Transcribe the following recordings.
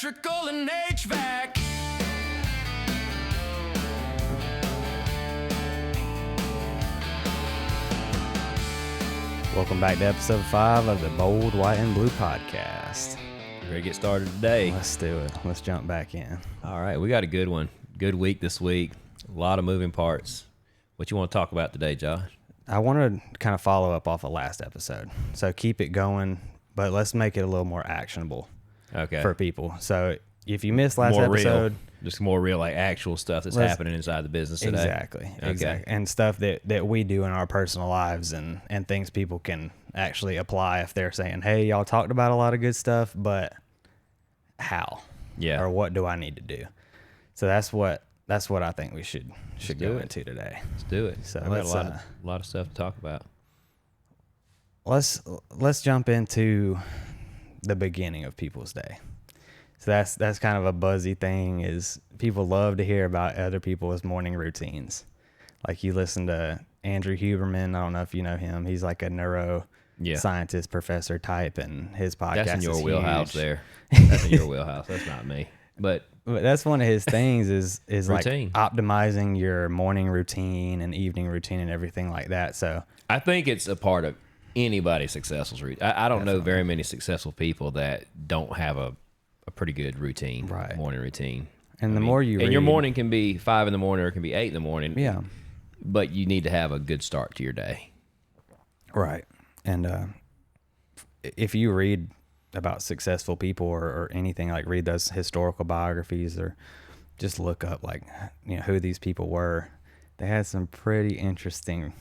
electrical and HVAC. Welcome back to episode 5 of the Bold, White, and Blue podcast. You ready to get started today? Let's do it. Let's jump back in. All right, we got a good one. Good week this week. A lot of moving parts. What you want to talk about today, Josh? I want to kind of follow up off of last episode. So keep it going, but let's make it a little more actionable for people. So if you missed last episode... Just more real, like actual stuff that's happening inside the business today. Exactly. And stuff that we do in our personal lives and things people can actually apply if they're saying, hey, y'all talked about a lot of good stuff, but how? Yeah. Or what do I need to do? So that's what I think we should go into today. Let's do it. So I've got a lot of stuff to talk about. Let's jump into the beginning of people's day. So that's kind of a buzzy thing, is people love to hear about other people's morning routines. Like you listen to Andrew Huberman. I don't know if you know him. He's like a neuroscientist professor type, and his podcast That's in your is wheelhouse huge. There. That's in your wheelhouse. That's not me. But that's one of his things is like routine. Optimizing your morning routine and evening routine and everything like that. So I think it's a part of anybody's successful routine. I don't know very many successful people that don't have a pretty good routine, morning routine. And the more you read, and your morning can be 5 in the morning or it can be 8 in the morning. Yeah. But you need to have a good start to your day. Right. And if you read about successful people or anything, like read those historical biographies or just look up like, who these people were, they had some pretty interesting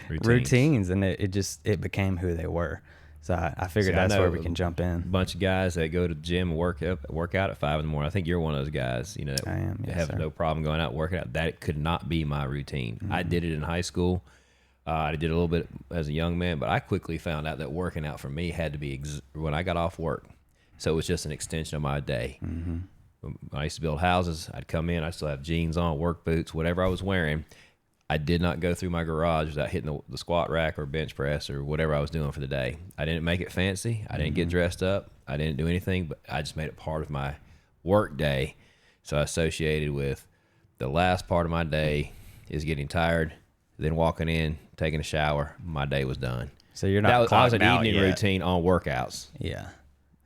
routines, and it became who they were. So I figured that's where we can jump in. A bunch of guys that go to the gym and work out at 5 in the morning. I think you're one of those guys, that I am, yes, have sir. no problem going out and working out. That could not be my routine. Mm-hmm. I did it in high school. I did a little bit as a young man, but I quickly found out that working out for me had to be when I got off work. So it was just an extension of my day. Mm-hmm. When I used to build houses, I'd come in, I'd still have jeans on, work boots, whatever I was wearing. I did not go through my garage without hitting the squat rack or bench press or whatever I was doing for the day. I didn't make it fancy. I didn't get dressed up. I didn't do anything, but I just made it part of my work day. So I associated with the last part of my day is getting tired, then walking in, taking a shower. My day was done. So you're not that was an clocked out evening yet. routine on workouts. Yeah.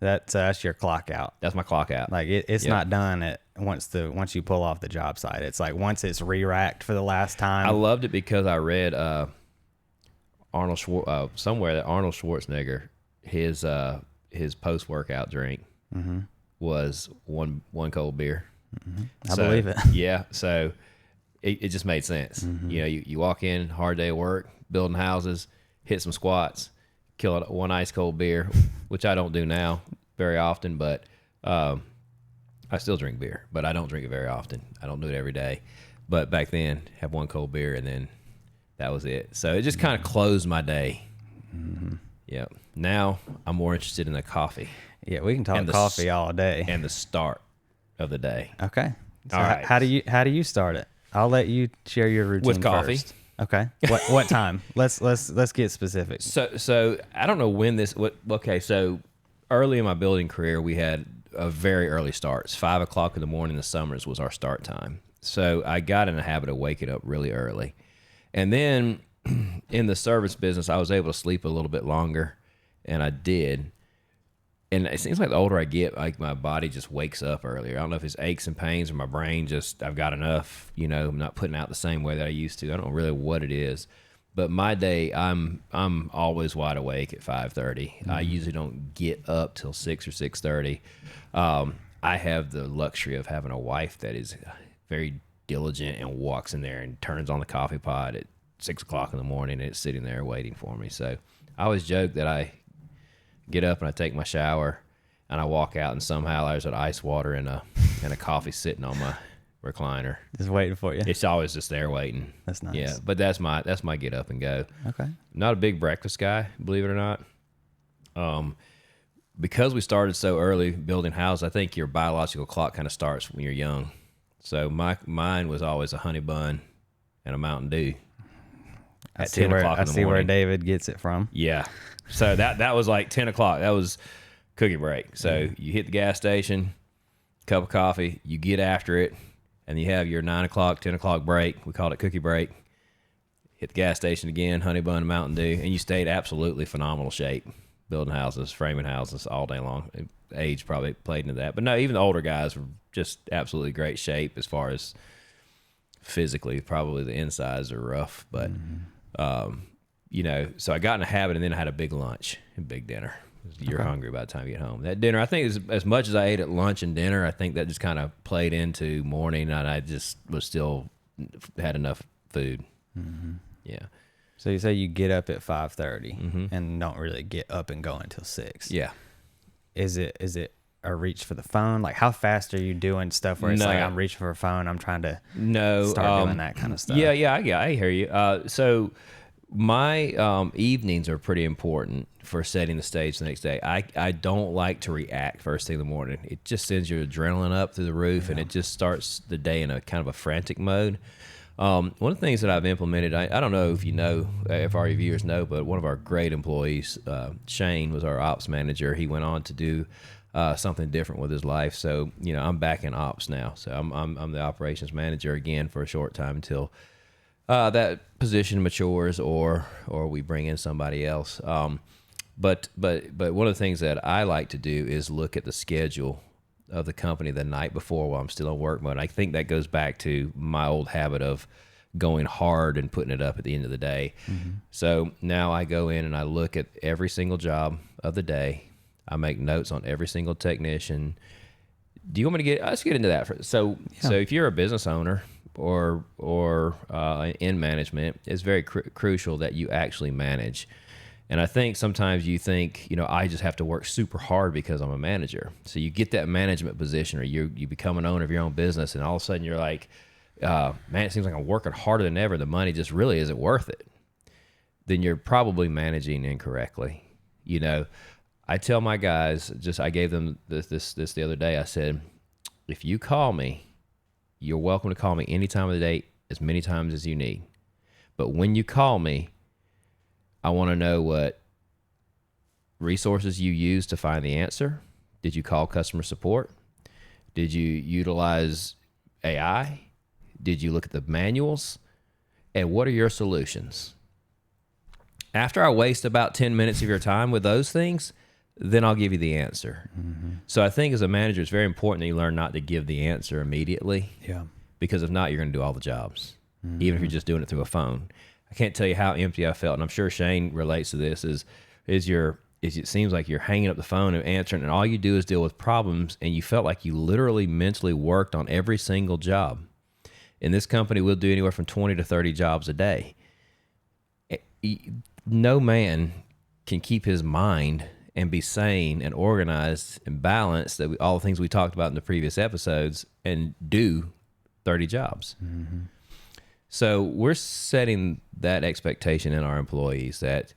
That's your clock out. That's my clock out. Like it's not done once you pull off the job site. It's like once it's re-racked for the last time. I loved it because I read somewhere that Arnold Schwarzenegger, his post workout drink was one cold beer. Mm-hmm. I believe it. Yeah, so it just made sense. Mm-hmm. You walk in, hard day of work, building houses, hit some squats, kill one ice cold beer, which I don't do now very often, but I still drink beer, but I don't drink it very often. I don't do it every day. But back then, have one cold beer, and then that was it. So it just kind of closed my day. Mm-hmm. Yeah. Now I'm more interested in the coffee. Yeah, we can talk coffee all day. And the start of the day. Okay. So all right. How do you start it? I'll let you share your routine with coffee. First. Okay. What time? Let's get specific. So I don't know when this. Okay. So early in my building career, we had a very early starts. 5 o'clock in the morning in the summers was our start time. So I got in the habit of waking up really early, and then in the service business, I was able to sleep a little bit longer, and I did. And it seems like the older I get, like my body just wakes up earlier. I don't know if it's aches and pains or my brain I've got enough, I'm not putting out the same way that I used to. I don't know really what it is. But my day, I'm always wide awake at 5:30. Mm-hmm. I usually don't get up till 6 or 6:30. I have the luxury of having a wife that is very diligent and walks in there and turns on the coffee pot at 6 o'clock in the morning, and it's sitting there waiting for me. So I always joke that I get up and I take my shower and I walk out, and somehow there's an ice water and a coffee sitting on my recliner, just waiting for you. It's always just there waiting. That's nice. Yeah, but that's my get up and go. Okay. Not a big breakfast guy, believe it or not. Because we started so early building houses, I think your biological clock kind of starts when you're young. So mine was always a honey bun and a Mountain Dew at 10 o'clock in the morning. I see where David gets it from. Yeah. So that was like 10 o'clock. That was cookie break. So you hit the gas station, cup of coffee, you get after it, and you have your 9 o'clock, 10 o'clock break. We called it cookie break. Hit the gas station again, honey bun, Mountain Dew, and you stayed absolutely phenomenal shape, building houses, framing houses all day long. Age probably played into that. But no, even the older guys were just absolutely great shape as far as physically. Probably the insides are rough, but, you know, so I got in a habit, and then I had a big lunch and big dinner. You're hungry by the time you get home. That dinner, I think, as much as I ate at lunch and dinner, I think that just kind of played into morning, and I just was still had enough food. Yeah. So you say you get up at 5:30 and don't really get up and go until 6. Yeah. Is it a reach for the phone? Like, how fast are you doing stuff where it's like, I'm reaching for a phone, I'm trying to start doing that kind of stuff? Yeah, I hear you. So my evenings are pretty important for setting the stage the next day. I don't like to react first thing in the morning. It just sends your adrenaline up through the roof, and it just starts the day in a kind of a frantic mode. One of the things that I've implemented, I don't know if you know, if our viewers know, but one of our great employees, Shane, was our ops manager. He went on to do something different with his life. So, you know, I'm back in ops now. So I'm the operations manager again for a short time until that position matures or we bring in somebody else. But one of the things that I like to do is look at the schedule of the company the night before while I'm still in work mode. I think that goes back to my old habit of going hard and putting it up at the end of the day. So now I go in and I look at every single job of the day. I make notes on every single technician. Do you want me to let's get into that. So if you're a business owner or in management, it's very crucial that you actually manage. And I think sometimes you think, you know, I just have to work super hard because I'm a manager. So you get that management position, or you become an owner of your own business, and all of a sudden you're like, man, it seems like I'm working harder than ever. The money just really isn't worth it. Then you're probably managing incorrectly. You know, I tell my guys, I gave them this the other day. I said, if you call me, you're welcome to call me any time of the day, as many times as you need. But when you call me, I want to know what resources you use to find the answer. Did you call customer support? Did you utilize AI? Did you look at the manuals? And what are your solutions? After I waste about 10 minutes of your time with those things, then I'll give you the answer. So I think as a manager, it's very important that you learn not to give the answer immediately. Yeah. Because if not, you're going to do all the jobs, even if you're just doing it through a phone. I can't tell you how empty I felt, and I'm sure Shane relates to this, is it seems like you're hanging up the phone and answering, and all you do is deal with problems, and you felt like you literally mentally worked on every single job. In this company, we'll do anywhere from 20 to 30 jobs a day. No man can keep his mind and be sane and organized and balanced, all the things we talked about in the previous episodes, and do 30 jobs. So we're setting that expectation in our employees that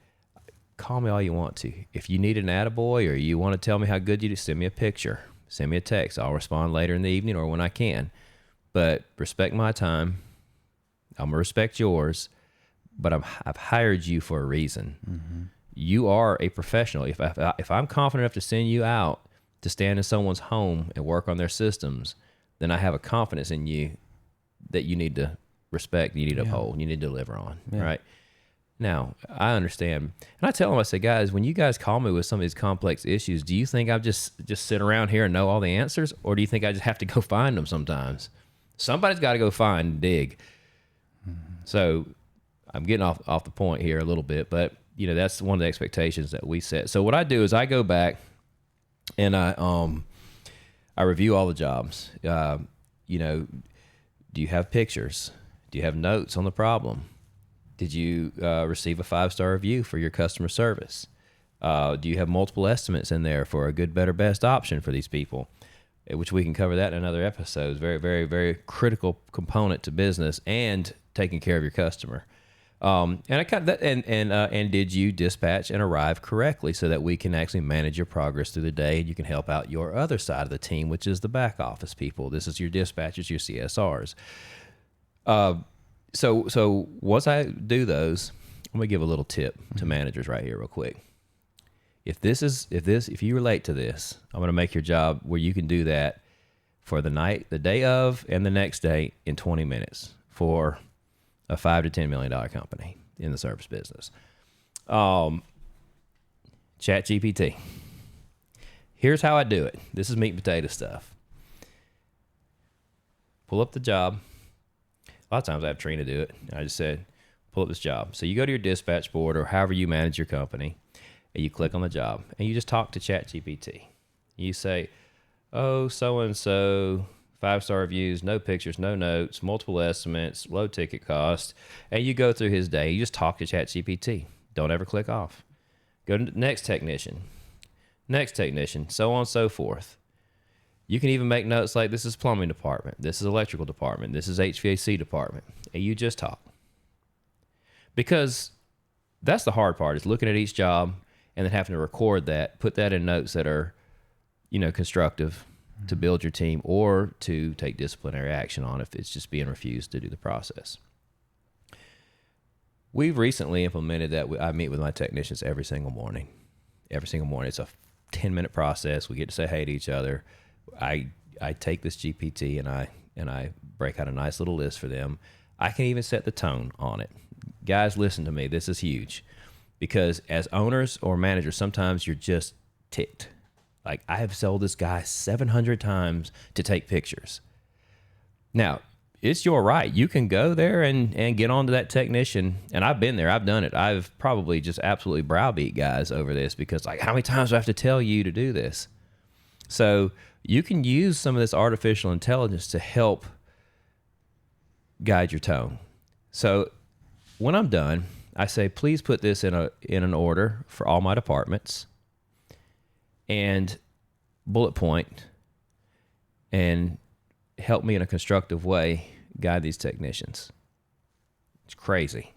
call me all you want to. If you need an attaboy or you want to tell me how good you do, send me a picture, send me a text. I'll respond later in the evening or when I can. But respect my time. I'm going to respect yours, but I've hired you for a reason. You are a professional. If I'm confident enough to send you out to stand in someone's home and work on their systems, then I have a confidence in you that you need to respect, you need to uphold, you need to deliver on, right? Now, I understand. And I tell them, I say, guys, when you guys call me with some of these complex issues, do you think I'll just sit around here and know all the answers? Or do you think I just have to go find them sometimes? Somebody's got to go find and dig. So I'm getting off the point here a little bit, but you know, that's one of the expectations that we set. So what I do is I go back and I review all the jobs. You know, do you have pictures? Do you have notes on the problem? Did you receive a 5-star review for your customer service? Do you have multiple estimates in there for a good, better, best option for these people? Which we can cover that in another episode. Very, very, very critical component to business and taking care of your customer. And did you dispatch and arrive correctly so that we can actually manage your progress through the day and you can help out your other side of the team, which is the back office people. This is your dispatchers, your CSRs. So once I do those, I'm gonna give a little tip to managers right here real quick. If you relate to this, I'm gonna make your job where you can do that for the night, the day of, and the next day in 20 minutes for a $5 to $10 million company in the service business. ChatGPT. Here's how I do it. This is meat and potato stuff. Pull up the job. A lot of times I have Trina do it. I just said, pull up this job. So you go to your dispatch board or however you manage your company, and you click on the job, and you just talk to ChatGPT. You say, oh, so-and-so, 5-star reviews, no pictures, no notes, multiple estimates, low ticket cost, and you go through his day. You just talk to ChatGPT. Don't ever click off. Go to the next technician, so on and so forth. You can even make notes like, this is plumbing department, this is electrical department, this is HVAC department, and you just talk. Because that's the hard part, is looking at each job and then having to record that, put that in notes that are, constructive to build your team or to take disciplinary action on if it's just being refused to do the process. We've recently implemented that. I meet with my technicians every single morning. It's a 10-minute process. We get to say hey to each other. I take this GPT and I break out a nice little list for them. I can even set the tone on it. Guys, listen to me. This is huge, because as owners or managers, sometimes you're just ticked. Like, I have sold this guy 700 times to take pictures. Now, it's your right. You can go there and get onto that technician. And I've been there. I've done it. I've probably just absolutely browbeat guys over this, because, like, how many times do I have to tell you to do this? So you can use some of this artificial intelligence to help guide your tone. So when I'm done, I say, please put this in an order for all my departments, and bullet point, and help me in a constructive way guide these technicians. It's crazy.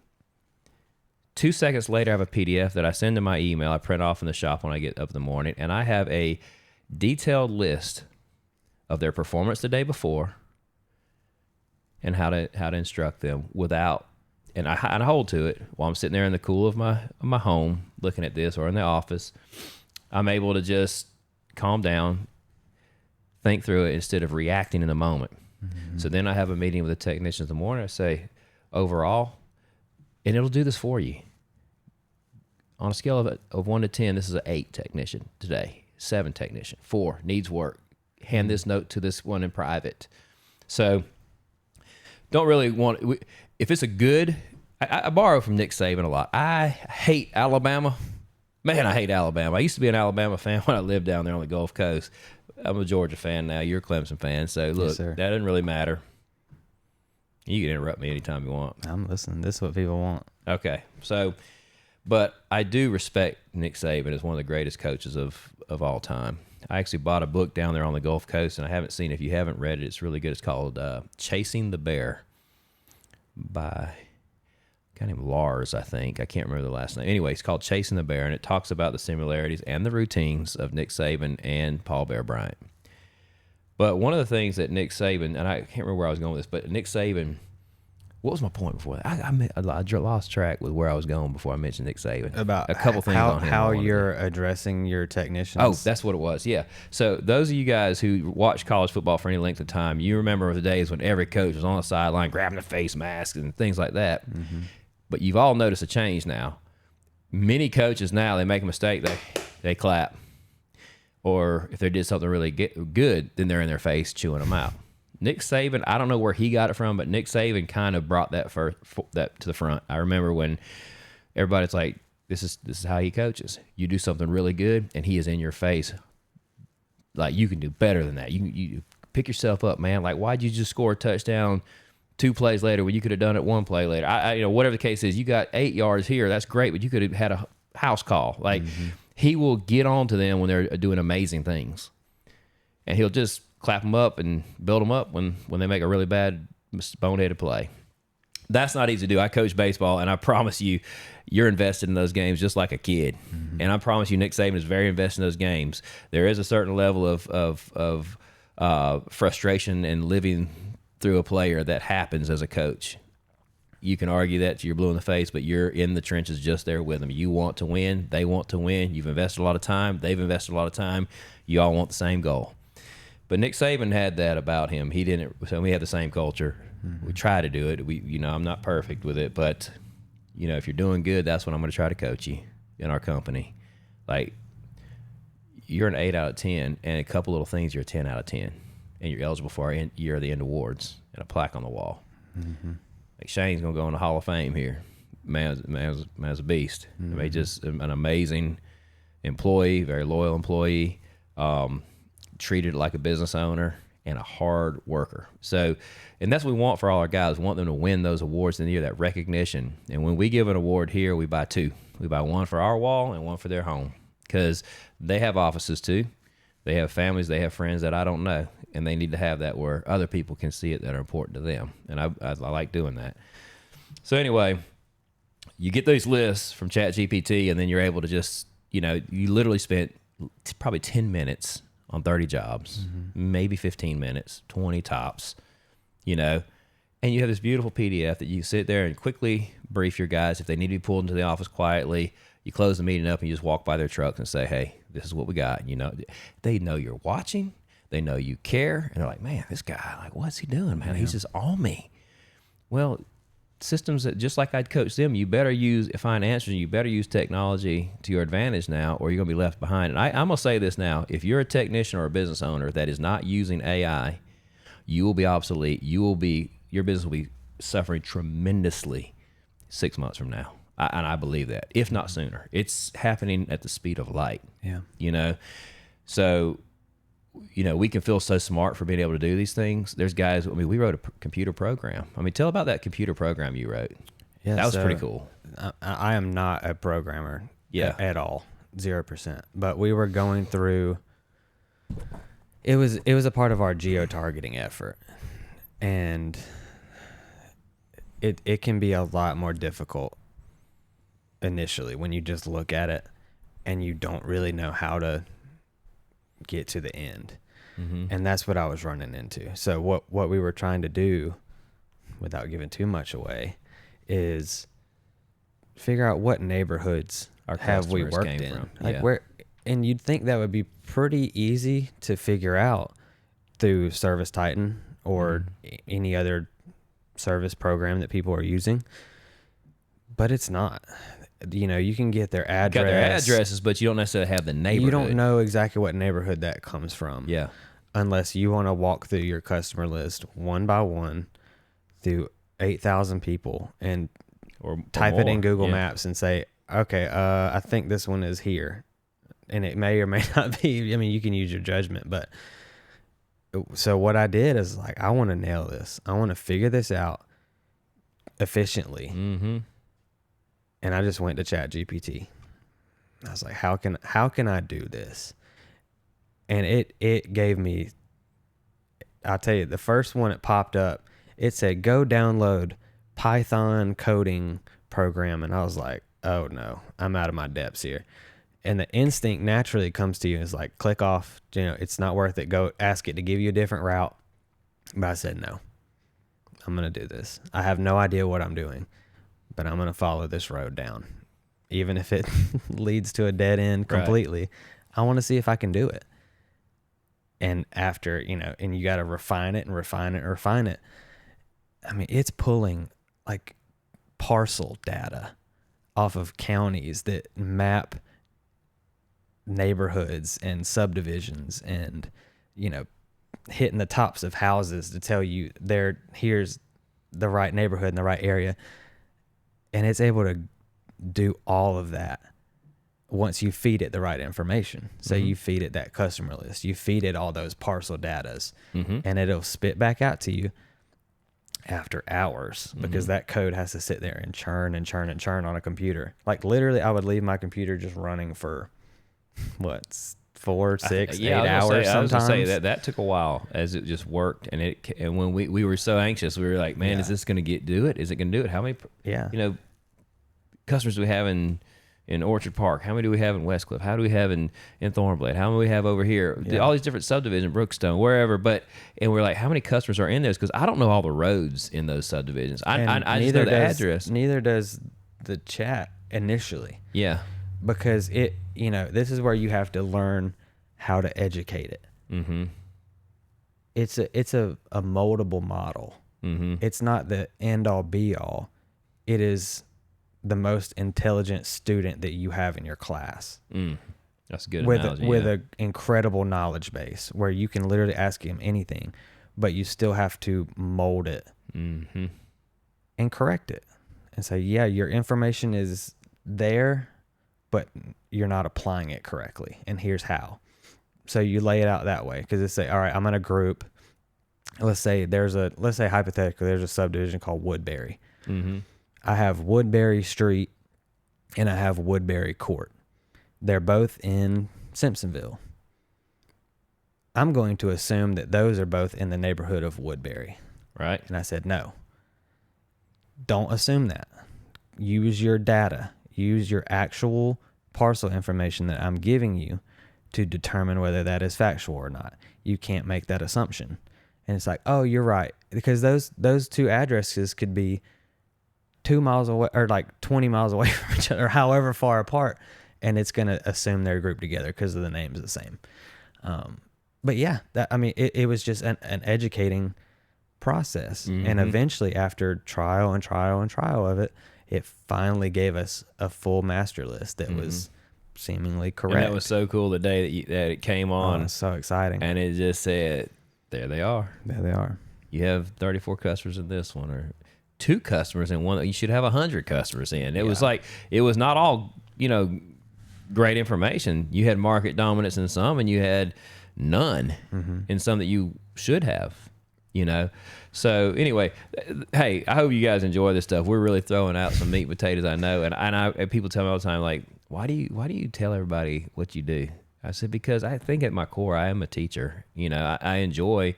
2 seconds later, I have a PDF that I send to my email. I print off in the shop when I get up in the morning, and I have a detailed list of their performance the day before and how to instruct them without. And I hold to it while I'm sitting there in the cool of my home looking at this, or in the office. I'm able to just calm down, think through it instead of reacting in the moment. Mm-hmm. So then I have a meeting with the technicians in the morning. I say, overall, and it'll do this for you. On a scale of 1 to 10, this is an 8 technician today, 7 technician, 4 needs work. Hand this note to this one in private. So don't really want, if it's a good, I borrow from Nick Saban a lot. I hate Alabama. Man, I hate Alabama. I used to be an Alabama fan when I lived down there on the Gulf Coast. I'm a Georgia fan now. You're a Clemson fan. So, look, yes, that doesn't really matter. You can interrupt me anytime you want. I'm listening. This is what people want. Okay. So, but I do respect Nick Saban as one of the greatest coaches of all time. I actually bought a book down there on the Gulf Coast, and I haven't seen it. If you haven't read it, it's really good. It's called Chasing the Bear by a guy named Lars, I think. I can't remember the last name. Anyway, it's called Chasing the Bear, and it talks about the similarities and the routines of Nick Saban and Paul Bear Bryant. But one of the things that Nick Saban, and I can't remember where I was going with this, but Nick Saban, what was my point before that? I lost track with where I was going before I mentioned Nick Saban. About a couple things on him. How you're addressing your technicians. Oh, that's what it was. Yeah. So those of you guys who watch college football for any length of time, you remember the days when every coach was on the sideline grabbing the face mask and things like that. Mm-hmm. But you've all noticed a change now. Many coaches now, they make a mistake, they clap. Or if they did something really good, then they're in their face chewing them out. Nick Saban, I don't know where he got it from, but Nick Saban kind of brought that to the front. I remember when everybody's like, this is how he coaches. You do something really good, and he is in your face. Like, you can do better than that. You pick yourself up, man. Like, why'd you just score a touchdown 2 plays later when you could have done it 1 play later? Whatever the case is, you got 8 yards here. That's great, but you could have had a house call. Like, he will get on to them when they're doing amazing things, and he'll just clap them up and build them up when they make a really bad boneheaded play. That's not easy to do. I coach baseball, and I promise you, you're invested in those games just like a kid. Mm-hmm. And I promise you, Nick Saban is very invested in those games. There is a certain level of frustration and living through a player that happens as a coach. You can argue that you're blue in the face, but you're in the trenches just there with them. You want to win. They want to win. You've invested a lot of time. They've invested a lot of time. You all want the same goal. But Nick Saban had that about him. He didn't. So we have the same culture. We try to do it. I'm not perfect with it, but if you're doing good, that's when I'm going to try to coach you in our company. Like, you're an 8 out of 10, and a couple little things, you're a 10 out of 10, and you're eligible for our year of the end awards and a plaque on the wall. Like, Shane's going to go in the Hall of Fame here. Man's a beast. I mean, just an amazing employee, very loyal employee, treated like a business owner, and a hard worker. So, and that's what we want for all our guys. We want them to win those awards in the year, that recognition. And when we give an award here, we buy 2. We buy one for our wall and one for their home, because they have offices too. They have families, they have friends that I don't know, and they need to have that where other people can see it that are important to them. And I like doing that. So anyway, you get those lists from ChatGPT, and then you're able to just, you literally spent probably 10 minutes on 30 jobs, maybe 15 minutes, 20 tops, and you have this beautiful PDF that you sit there and quickly brief your guys. If they need to be pulled into the office quietly, you close the meeting up and you just walk by their trucks and say, hey, this is what we got. They know you're watching. They know you care. And they're like, man, this guy, like, what's he doing, man? He's just on me. Well, systems that, just like I'd coach them, you better find answers. You better use technology to your advantage now, or you're going to be left behind. And I'm going to say this now. If you're a technician or a business owner that is not using AI, you will be obsolete. Your business will be suffering tremendously 6 months from now. And I believe that, if not sooner. It's happening at the speed of light. Yeah. So, we can feel so smart for being able to do these things. There's guys, we wrote a computer program. Tell about that computer program you wrote. Yeah, that was pretty cool. I am not a programmer at all, 0%. But we were going through, it was a part of our geo-targeting effort. And it can be a lot more difficult initially when you just look at it and you don't really know how to get to the end. And that's what I was running into. So what we were trying to do, without giving too much away, is figure out what neighborhoods have we worked in. Like, where, and you'd think that would be pretty easy to figure out through Service Titan or any other service program that people are using, but it's not. You can get their address. Got their addresses, but you don't necessarily have the neighborhood. You don't know exactly what neighborhood that comes from. Yeah. Unless you want to walk through your customer list one by one through 8,000 people and type it in Google Maps and say, okay, I think this one is here. And it may or may not be. You can use your judgment. But so what I did is, like, I want to nail this. I want to figure this out efficiently. And I just went to ChatGPT. I was like, how can I do this? And it gave me, I'll tell you, the first one it popped up, it said, go download Python coding program. And I was like, oh no, I'm out of my depths here. And the instinct naturally comes to you is like, click off, it's not worth it. Go ask it to give you a different route. But I said, no, I'm going to do this. I have no idea what I'm doing, but I'm going to follow this road down. Even if it leads to a dead end completely, right. I want to see if I can do it. And after, and you got to refine it and refine it and refine it. It's pulling like parcel data off of counties that map neighborhoods and subdivisions and, hitting the tops of houses to tell you here's the right neighborhood in the right area. And it's able to do all of that once you feed it the right information. So you feed it that customer list, you feed it all those parcel datas, and it'll spit back out to you after hours, because that code has to sit there and churn and churn and churn on a computer. Like, literally, I would leave my computer just running for 4, 6, 8 hours sometimes. I was gonna say that took a while as it just worked, and when we were so anxious, we were like, man, is this going to do it? Is it going to do it? How many customers do we have in Orchard Park? How many do we have in Westcliff? How do we have in Thornblade? How many do we have over here? All these different subdivisions, Brookstone, wherever. And we're like, how many customers are in those? Because I don't know all the roads in those subdivisions. I just know the address. Neither does the chat initially. Yeah. Because this is where you have to learn how to educate it. it's a moldable model. It's not the end all be all. It is the most intelligent student that you have in your class. That's a good with analogy. with an incredible knowledge base where you can literally ask him anything, but you still have to mold it and correct it and say, yeah, your information is there, but you're not applying it correctly, and here's how. So you lay it out that way, because it's say, all right, I'm in a group. Let's say hypothetically there's a subdivision called Woodbury. I have Woodbury Street and I have Woodbury Court. They're both in Simpsonville. I'm going to assume that those are both in the neighborhood of Woodbury. Right. And I said, no, don't assume that. Use your data. Use your actual parcel information that I'm giving you to determine whether that is factual or not. You can't make that assumption. And it's like, oh, you're right. Because those two addresses could be 2 miles away or like 20 miles away from each other, however far apart. And it's going to assume they're grouped together because the name's the same. But yeah, it was just an educating process. And eventually, after trial and trial and trial of it, it finally gave us a full master list that was seemingly correct. And that was so cool the day that it came on. Oh, so exciting. And it just said, there they are. There they are. You have 34 customers in this one, or 2 customers in one. You should have 100 customers in. It was like, it was not all, great information. You had market dominance in some, and you had none in some that you should have, So anyway, hey, I hope you guys enjoy this stuff. We're really throwing out some meat and potatoes, I know. And people tell me all the time, like, why do you tell everybody what you do? I said, because I think at my core, I am a teacher. I enjoy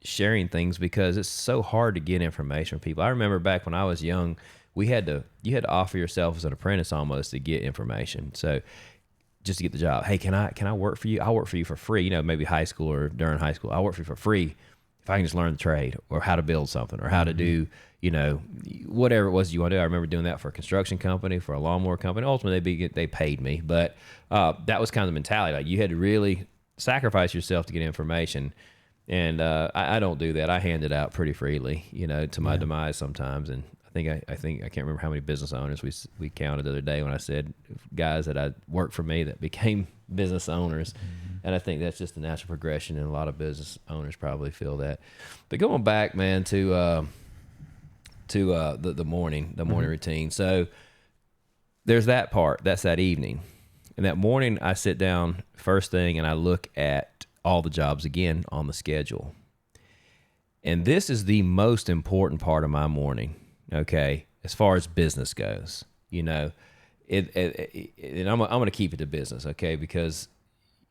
sharing things because it's so hard to get information from people. I remember back when I was young, you had to offer yourself as an apprentice almost to get information. So just to get the job, hey, can I work for you? I'll work for you for free. Maybe high school or during high school, I'll work for you for free if I can just learn the trade or how to build something or how to do, whatever it was you want to do. I remember doing that for a construction company, for a lawnmower company. Ultimately, they paid me, but that was kind of the mentality. Like, you had to really sacrifice yourself to get information. And I don't do that. I hand it out pretty freely, to my demise sometimes. And I think I can't remember how many business owners we counted the other day when I said guys that I worked for me that became business owners. And I think that's just the natural progression, and a lot of business owners probably feel that. But going back, man, to the morning routine. So there's that part. That's that evening. And that morning, I sit down first thing and I look at all the jobs again on the schedule. And this is the most important part of my morning. Okay, as far as business goes, and I'm going to keep it to business, okay? Because,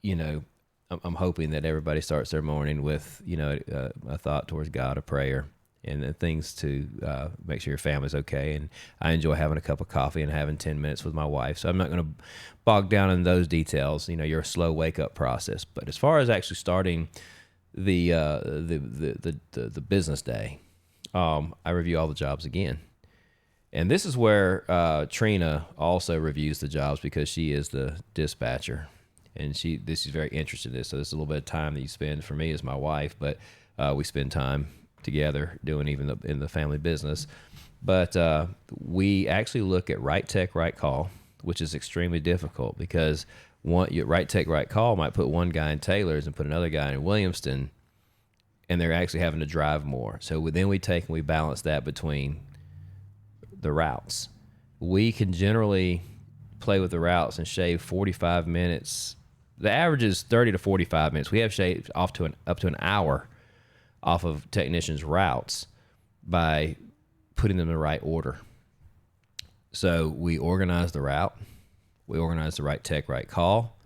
I'm hoping that everybody starts their morning with, a thought towards God, a prayer, and things to make sure your family's okay. And I enjoy having a cup of coffee and having 10 minutes with my wife. So I'm not going to bog down in those details. Your slow wake up process. But as far as actually starting the business day, I review all the jobs again. And this is where Trina also reviews the jobs, because she is the dispatcher. And this is very interested in this. So this is a little bit of time that you spend for me as my wife, but we spend time together doing even in the family business. But we actually look at right tech, right call, which is extremely difficult, because right tech, right call might put one guy in Taylor's and put another guy in Williamston, and they're actually having to drive more. So then we take and we balance that between the routes. We can generally play with the routes and shave 45 minutes. The average is 30 to 45 minutes. We have shaved up to an hour off of technicians' routes by putting them in the right order. So we organize the route. We organize the right tech, right call.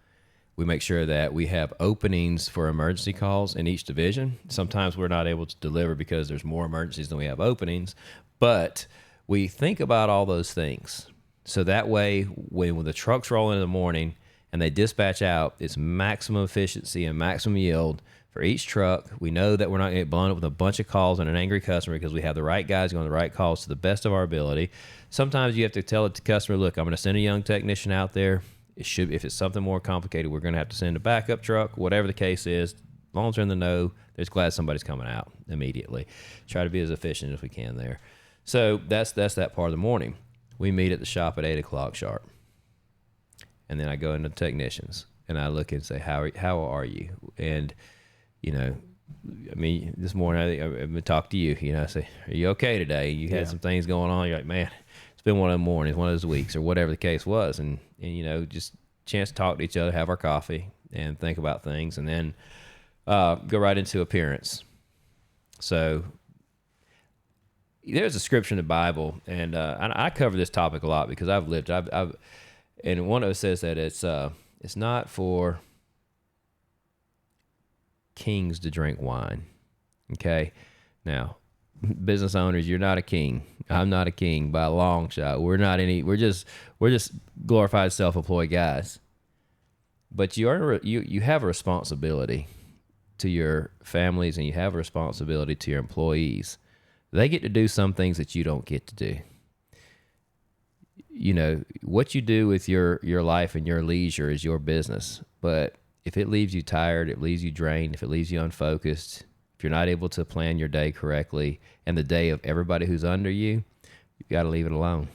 We make sure that we have openings for emergency calls in each division. Sometimes we're not able to deliver because there's more emergencies than we have openings, but we think about all those things. So that way, when the trucks roll in the morning and they dispatch out, it's maximum efficiency and maximum yield for each truck. We know that we're not going to get blown up with a bunch of calls and an angry customer, because we have the right guys going the right calls to the best of our ability. Sometimes you have to tell the customer, look, I'm going to send a young technician out there. If it's something more complicated, we're going to have to send a backup truck. Whatever the case is, long as they're in the know, they're just glad somebody's coming out immediately. Try to be as efficient as we can there. So that's that part of the morning. We meet at the shop at 8 o'clock sharp. And then I go into the technicians and I look and say, how are you? And, you know, I mean, this morning I've been talking to you, you know, I say, are you okay today? You had some things going on. You're like, man, it's been one of the mornings, one of those weeks, or whatever the case was. And you know, just chance to talk to each other, have our coffee and think about things, and then go right into appearance. So there's a scripture in the Bible, and I cover this topic a lot because I've lived. And one of it says that it's not for kings to drink wine. Okay, now business owners, you're not a king. I'm not a king by a long shot. We're not any. We're just glorified self-employed guys. But you have a responsibility to your families, and you have a responsibility to your employees. They get to do some things that you don't get to do. You know, what you do with your life and your leisure is your business. But if it leaves you tired, it leaves you drained, if it leaves you unfocused, if you're not able to plan your day correctly and the day of everybody who's under you, you've got to leave it alone.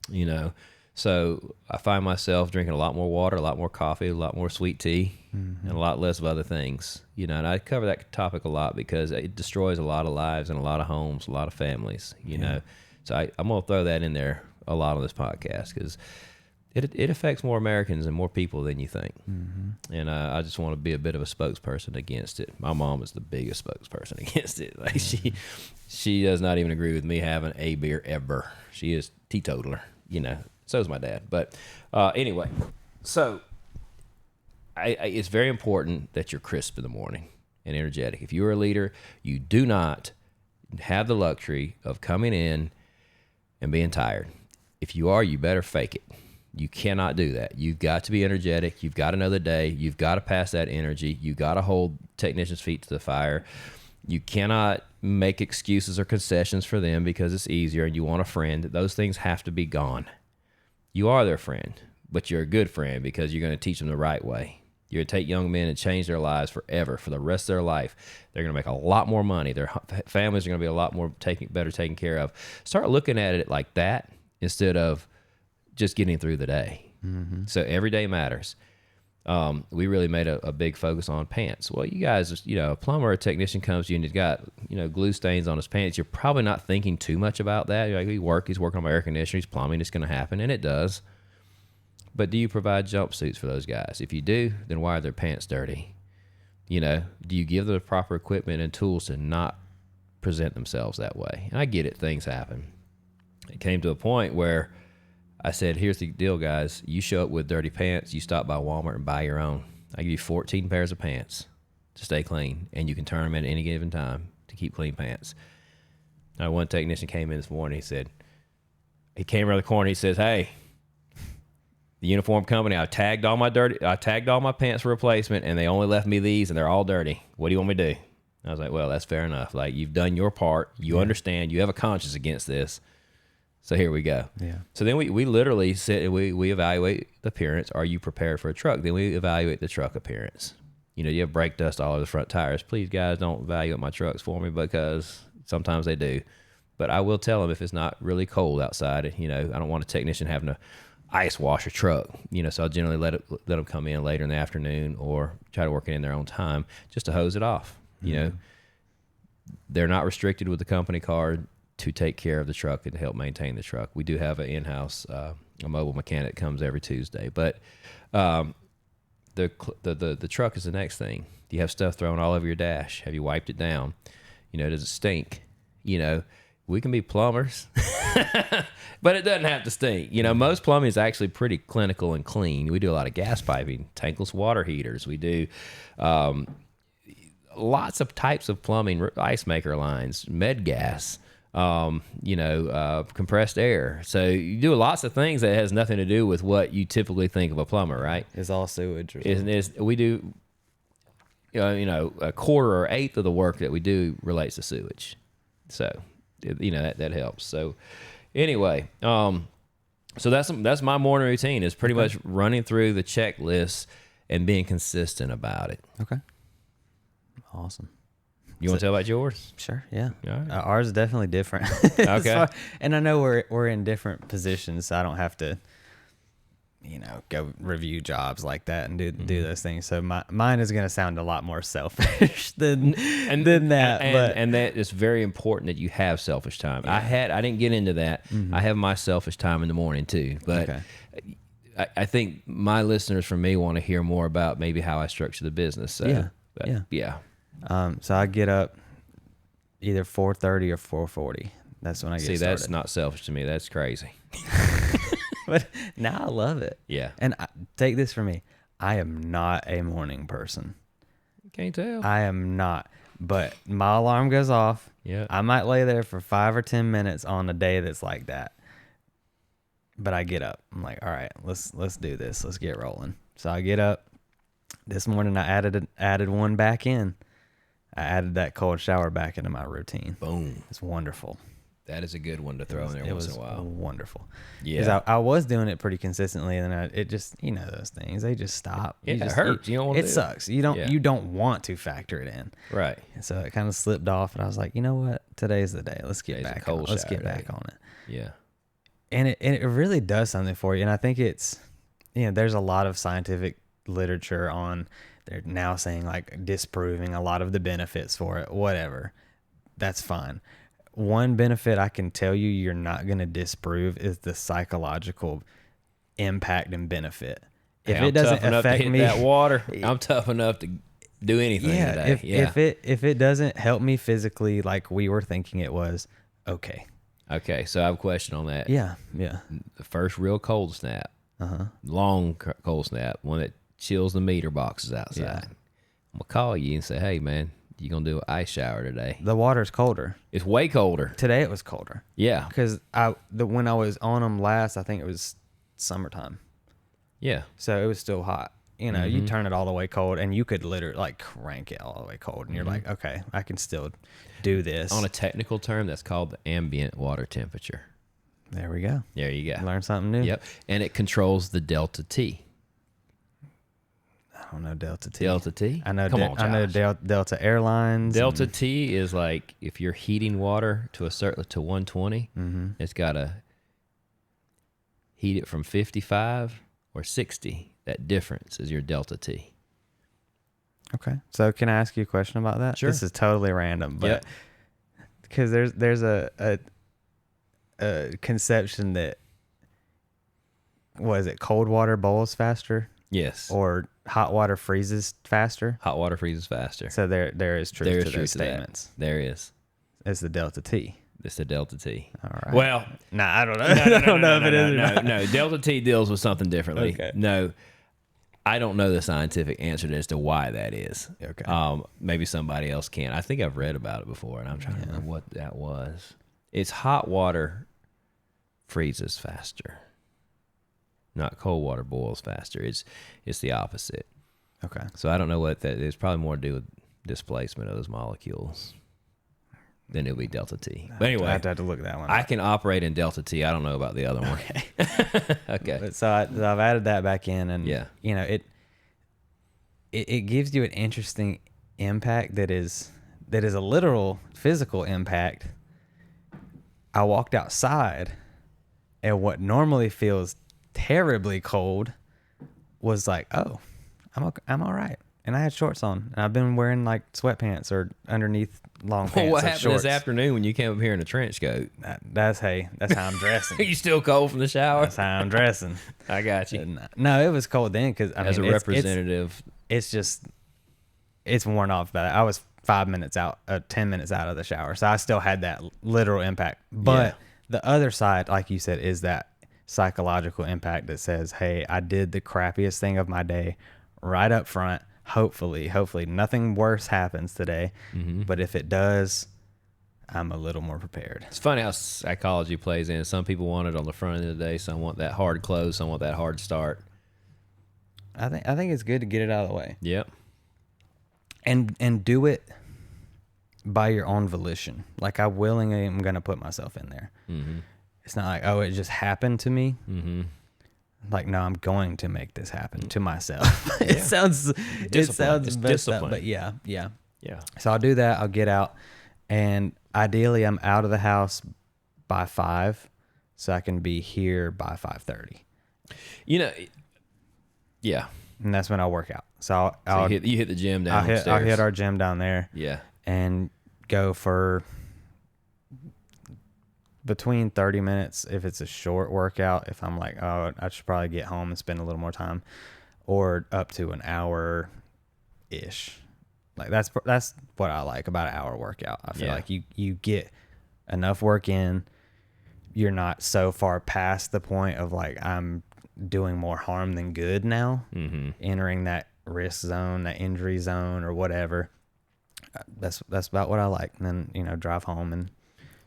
You know, so I find myself drinking a lot more water, a lot more coffee, a lot more sweet tea, and a lot less of other things. You know, and I cover that topic a lot because it destroys a lot of lives and a lot of homes, a lot of families, you know. So I'm going to throw that in there a lot on this podcast because it affects more Americans and more people than you think. And I just want to be a bit of a spokesperson against it. My mom is the biggest spokesperson against it. Like she does not even agree with me having a beer ever. She is teetotaler, you know. So is my dad. But anyway, so it's very important that you're crisp in the morning and energetic. If you're a leader, you do not have the luxury of coming in and being tired. If you are, you better fake it. You cannot do that. You've got to be energetic. You've got another day. You've got to pass that energy. You've got to hold technicians' feet to the fire. You cannot make excuses or concessions for them because it's easier and you want a friend. Those things have to be gone. You are their friend, but you're a good friend because you're going to teach them the right way. You're going to take young men and change their lives forever, for the rest of their life. They're going to make a lot more money. Their families are going to be a lot more better taken care of. Start looking at it like that instead of just getting through the day. So every day matters. We really made a big focus on pants. Well, you guys, you know, a plumber or a technician comes to you and he's got, you know, glue stains on his pants. You're probably not thinking too much about that. You're like, he's working on my air conditioner, he's plumbing, it's going to happen, and it does. But do you provide jumpsuits for those guys? If you do, then why are their pants dirty? You know, do you give them the proper equipment and tools to not present themselves that way? And I get it, things happen. It came to a point where I said, here's the deal, guys. You show up with dirty pants, you stop by Walmart and buy your own. I give you 14 pairs of pants to stay clean, and you can turn them at any given time to keep clean pants. Now, one technician came in this morning. He came around the corner. He says, hey, the uniform company, I tagged all my pants for replacement, and they only left me these, and they're all dirty. What do you want me to do? I was like, well, that's fair enough. Like, you've done your part. You understand. You have a conscience against this. So here we go. Yeah. So then we literally sit and we evaluate the appearance. Are you prepared for a truck? Then we evaluate the truck appearance. You know, you have brake dust all over the front tires. Please, guys, don't evaluate my trucks for me because sometimes they do. But I will tell them if it's not really cold outside. You know, I don't want a technician having to ice wash a truck. You know, so I'll generally let them come in later in the afternoon or try to work it in their own time just to hose it off. You know, they're not restricted with the company card to take care of the truck and to help maintain the truck. We do have an in-house, a mobile mechanic that comes every Tuesday. But the truck is the next thing. Do you have stuff thrown all over your dash? Have you wiped it down? You know, does it stink? You know, we can be plumbers, but it doesn't have to stink. You know, most plumbing is actually pretty clinical and clean. We do a lot of gas piping, tankless water heaters. We do lots of types of plumbing, ice maker lines, med gas. Compressed air. So you do lots of things that has nothing to do with what you typically think of a plumber, right? It's all sewage. We do, a quarter or eighth of the work that we do relates to sewage. So, that helps. So anyway, so that's my morning routine is pretty much running through the checklist and being consistent about it. Okay. Awesome. You want to tell about yours? Sure. Yeah. All right. Ours is definitely different. Okay. And I know we're in different positions, so I don't have to, go review jobs like that and do those things. So mine is going to sound a lot more selfish than that. And that is very important that you have selfish time. Yeah. I didn't get into that. I have my selfish time in the morning too, but Okay. I think my listeners from me want to hear more about maybe how I structure the business. So, Yeah. but, Yeah. yeah. So I get up either 4:30 or 4:40. That's when I get See, started. that's not selfish to me. That's crazy. But now I love it. Yeah. And take this from me. I am not a morning person. Can't tell. I am not. But my alarm goes off. Yeah. I might lay there for 5 or 10 minutes on a day that's like that. But I get up. I'm like, all right, let's do this. Let's get rolling. So I get up. This morning I added one back in. I added that cold shower back into my routine. Boom. It's wonderful. That is a good one to throw in there once in a while. Wonderful. Yeah. Because I was doing it pretty consistently, and then it just, those things, they just stop. Yeah, it hurts. You don't want to it do it. sucks. You don't want to factor it in. Right. And so it kind of slipped off, and I was like, you know what? Today's the day. Let's get Today's a back. cold Let's shower get day. back on it. Yeah. And it really does something for you. And I think it's, there's a lot of scientific literature on. They're now saying like disproving a lot of the benefits for it. Whatever, that's fine. One benefit I can tell you you're not going to disprove is the psychological impact and benefit. If Hey, it doesn't tough enough to affect hit me, that water, I'm tough enough to do anything today. if it doesn't help me physically like we were thinking it was, okay. Okay, so I have a question on that. Yeah. The first real cold snap, long cold snap, one that chills the meter boxes outside. Yeah. I'm gonna call you and say, "Hey, man, you gonna do an ice shower today?" The water's colder. It's way colder. Today it was colder. Yeah, Because when I was on them last, I think it was summertime. yeah. So it was still hot. You turn it all the way cold, and you could literally like crank it all the way cold, and you're like, okay, I can still do this. On a technical term, that's called the ambient water temperature. There we go. There you go. Learn something new. Yep, and it controls the delta T. I don't know Delta T. Delta T. I know. Come on, I know Josh. Delta Airlines. Delta and- T is like if you're heating water to 120, it's got to heat it from 55 or 60. That difference is your delta T. Okay. So can I ask you a question about that? Sure. This is totally random, but Yep. because there's a conception that was it cold water boils faster Yes. or hot water freezes faster. Hot water freezes faster. So there is truth There is to truth those to that. statements. There is. It's the Delta T. It's the delta T. All right. Well, Nah, I don't know. I don't know if it is or not. No, delta T deals with something differently. Okay. No, I don't know the scientific answer as to why that is. Okay. Maybe somebody else can. I think I've read about it before, and I'm trying to remember what that was. It's hot water freezes faster, not cold water boils faster. It's the opposite. Okay. So I don't know what that is. Probably more to do with displacement of those molecules. Then it'll be delta T. But anyway, I have to look that one I up. can operate in delta T. I don't know about the other one. Okay. But so I've added that back in, and Yeah. it gives you an interesting impact that is a literal physical impact. I walked outside, and what normally feels terribly cold was like, oh, I'm all right. And I had shorts on, and I've been wearing like sweatpants or underneath long pants. Well, what or happened shorts. this afternoon when you came up here in a trench coat? That's how I'm dressing. Are you still cold from the shower? That's how I'm dressing. I got you. And, no, it was cold then because As a representative, it's just it's worn off. But I was 5 minutes out, 10 minutes out of the shower, so I still had that literal impact. But the other side, like you said, is that psychological impact that says, "Hey, I did the crappiest thing of my day right up front. Hopefully nothing worse happens today. But if it does, I'm a little more prepared." it's funny how psychology plays in. Some people want it on the front end of the day. Some want that hard close. Some want that hard start. I think it's good to get it out of the way Yep. and do it by your own volition. Like I willingly am going to put myself in there. It's not like, oh, it just happened to me. Like, no, I'm going to make this happen to myself. It sounds It's messed up, discipline. but yeah. Yeah. So I'll do that. I'll get out, and ideally I'm out of the house by 5, so I can be here by 5:30. You know, yeah. And that's when I'll work out. So So you hit the gym I'll downstairs. hit our gym down there. Yeah. And go for between 30 minutes if it's a short workout. If I'm like, oh, I should probably get home and spend a little more time, or up to an hour ish. Like that's what I like about an hour workout. I feel like you get enough work in. You're not so far past the point of like I'm doing more harm than good now, entering that risk zone, that injury zone, or whatever. That's about what I like. And then drive home and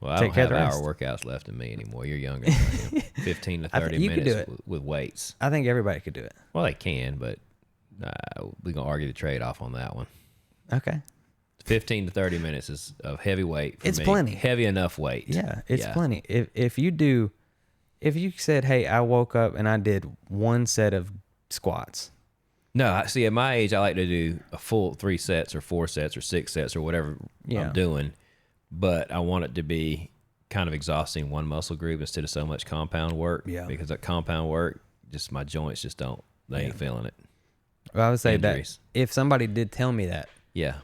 Well, I take don't care have of the hour rest. workouts left in me anymore. You're younger than I am. 15 to 30 you could do minutes it. with weights. I think everybody could do it. Well, they can, but we're going to argue the trade-off on that one. Okay. 15 to 30 minutes is of heavy weight for It's me. plenty. Heavy enough weight. Yeah, it's plenty. If you said, hey, I woke up and I did one set of squats. No, see, at my age, I like to do a full 3 sets or 4 sets or 6 sets or whatever I'm doing, but I want it to be kind of exhausting one muscle group instead of so much compound work. Yeah. Because that compound work, just my joints just they ain't feeling it. Well, I would say Injuries. that if somebody did tell me that, Yeah.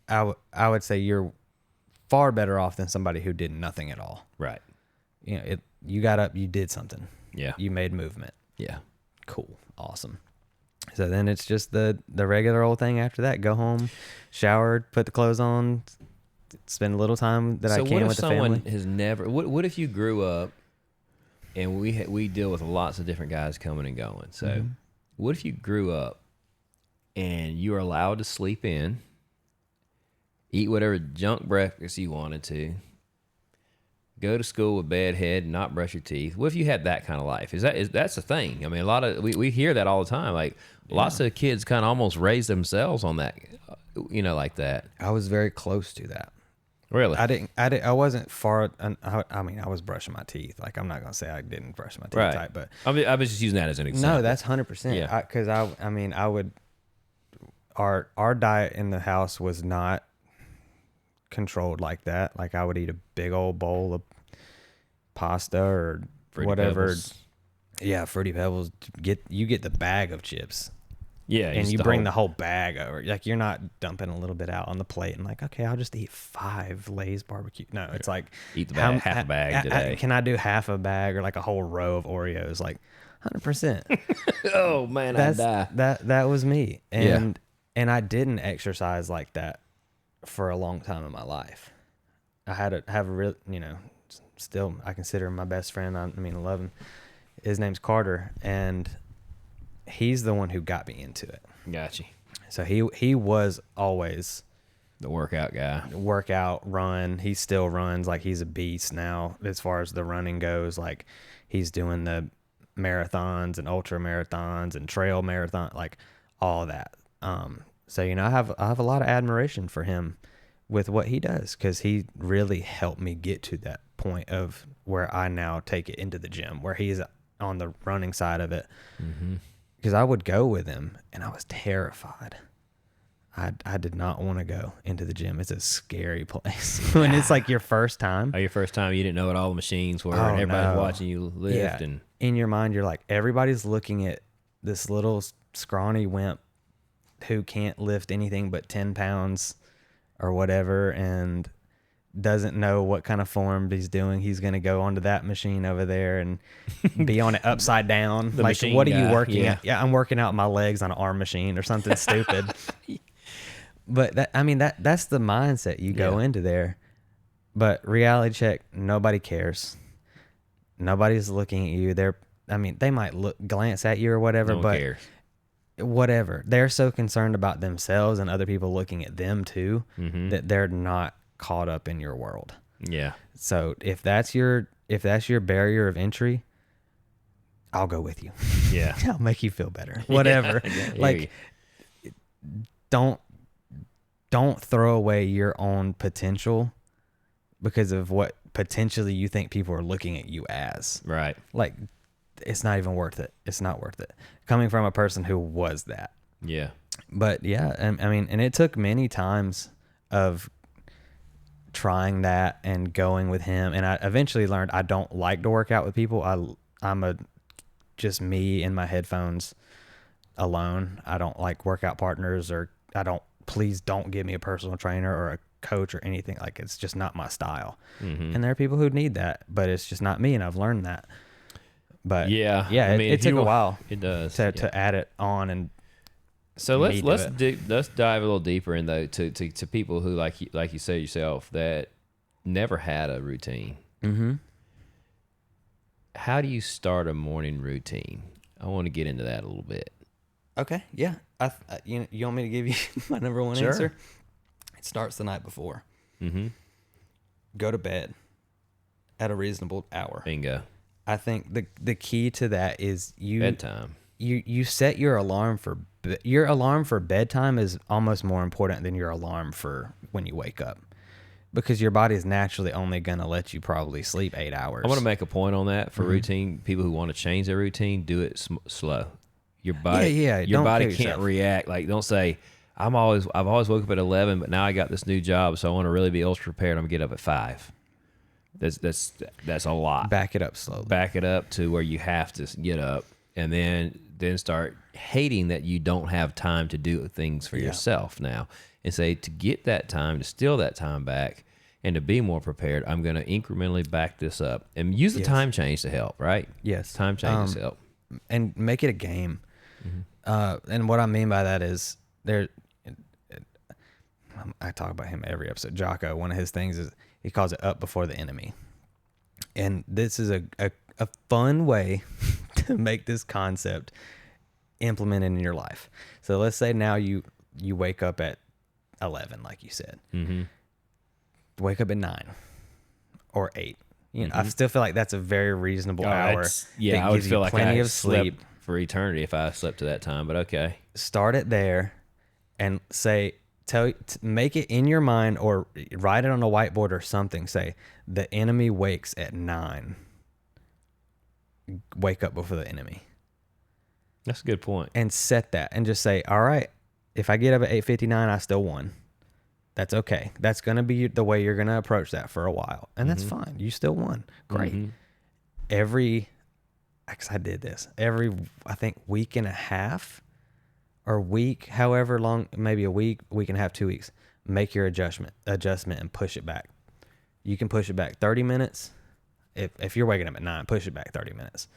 I would say you're far better off than somebody who did nothing at all. Right. You got up, you did something. Yeah. You made movement. Yeah. Cool. Awesome. So then it's just the regular old thing after that. Go home, shower, put the clothes on, spend a little time that I can with the family. So what if someone has never, what if you grew up, and we deal with lots of different guys coming and going. So what if you grew up and you were allowed to sleep in, eat whatever junk breakfast you wanted to, go to school with bad head, and not brush your teeth? What if you had that kind of life? That's a thing? I mean, a lot of we hear that all the time. Like lots of kids kind of almost raise themselves on that, like that. I was very close to that. Really? I wasn't far. I mean, I was brushing my teeth. Like, I'm not gonna say I didn't brush my teeth tight, but I was just using that as an example. no, that's 100%. Yeah. Because I mean, I would. Our diet in the house was not controlled like that. Like, I would eat a big old bowl of pasta or Fruity whatever. Pebbles. Yeah, Fruity Pebbles. You get the bag of chips. Yeah, And just you the bring whole- the whole bag over. Like, you're not dumping a little bit out on the plate and like, okay, I'll just eat 5 Lay's barbecue. No, it's like Eat the bag, half a bag today. Can I do half a bag or like a whole row of Oreos? Like 100%. Oh man, I'd die. That was me. And I didn't exercise like that for a long time in my life. I had to have a real, still I consider him my best friend. I love him. His name's Carter, and he's the one who got me into it. Gotcha. So he was always The workout guy. workout, run. He still runs. Like, he's a beast now as far as the running goes. Like, he's doing the marathons and ultra marathons and trail marathon, like all that. So I have a lot of admiration for him with what he does, because he really helped me get to that point of where I now take it into the gym, where he's on the running side of it. Because I would go with him and I was terrified. I did not want to go into the gym. It's a scary place when it's like your first time. Oh, your first time, you didn't know what all the machines were, Oh, and everybody's no. watching you lift. And in your mind, you're like, everybody's looking at this little scrawny wimp who can't lift anything but 10 pounds or whatever, and doesn't know what kind of form he's doing. He's going to go onto that machine over there and be on it upside down. The Like, machine what are you guy, working yeah. at? Yeah, I'm working out my legs on an arm machine or something stupid. But that's the mindset you go Yeah. into there. But reality check, nobody cares. Nobody's looking at you. They might glance at you or whatever, no one but cares. whatever. They're so concerned about themselves and other people looking at them too, that they're not caught up in your world. Yeah. So if that's your barrier of entry, I'll go with you. Yeah. I'll make you feel better. Whatever. Yeah, Like, don't throw away your own potential because of what potentially you think people are looking at you as. right. Like, it's not even worth it. It's not worth it. Coming from a person who was that. Yeah. But yeah, I mean, and it took many times of trying that and going with him, and I eventually learned I don't like to work out with people. I'm a just me in my headphones alone. I don't like workout partners, or please don't give me a personal trainer or a coach or anything. Like, it's just not my style. And there are people who need that, but it's just not me, and I've learned that. But Yeah, yeah, I mean, it took a while It does to add it on. And So need let's to let's dive a little deeper in though to people who like you say yourself that never had a routine. mm-hmm. How do you start a morning routine? I want to get into that a little bit. Okay, yeah. You want me to give you my number one Sure. answer? It starts the night before. Mm-hmm. Go to bed at a reasonable hour. Bingo. I think the key to that is Bedtime. You set your alarm for your alarm for bedtime is almost more important than your alarm for when you wake up, because your body is naturally only going to let you probably sleep 8 hours. I want to make a point on that for routine. People who want to change their routine, do it slow. Your body, your don't body kill can't yourself. react. Like, don't say, I've always woke up at 11, but now I got this new job, so I want to really be ultra prepared. I'm gonna get up at 5. That's a lot. back it up slowly. Back it up to where you have to get up, and then start hating that you don't have time to do things for yourself now, and say, to get that time, to steal that time back, and to be more prepared, I'm going to incrementally back this up and use the time change to help, right? Yes. Time changes help. And make it a game. And what I mean by that is I talk about him every episode. Jocko, one of his things is he calls it up before the enemy. And this is a fun way to make this concept implemented in your life. So let's say now you wake up at 11, like you said. Mm-hmm. Wake up at 9 or 8. You know, I still feel like that's a very reasonable hour. Yeah, that I would gives you feel like plenty I of slept sleep. for eternity if I slept to that time, but okay. Start it there and say, make it in your mind or write it on a whiteboard or something. Say, the enemy wakes at 9. Wake up before the enemy. That's a good point. And set that and just say, all right, if I get up at 8:59, I still won. That's okay. That's going to be the way you're going to approach that for a while. And that's fine. You still won. Great. Because I did this every, I think, week and a half or week, however long, maybe a week and a half, 2 weeks, make your adjustment and push it back. You can push it back 30 minutes. If you're waking up at 9, push it back 30 minutes.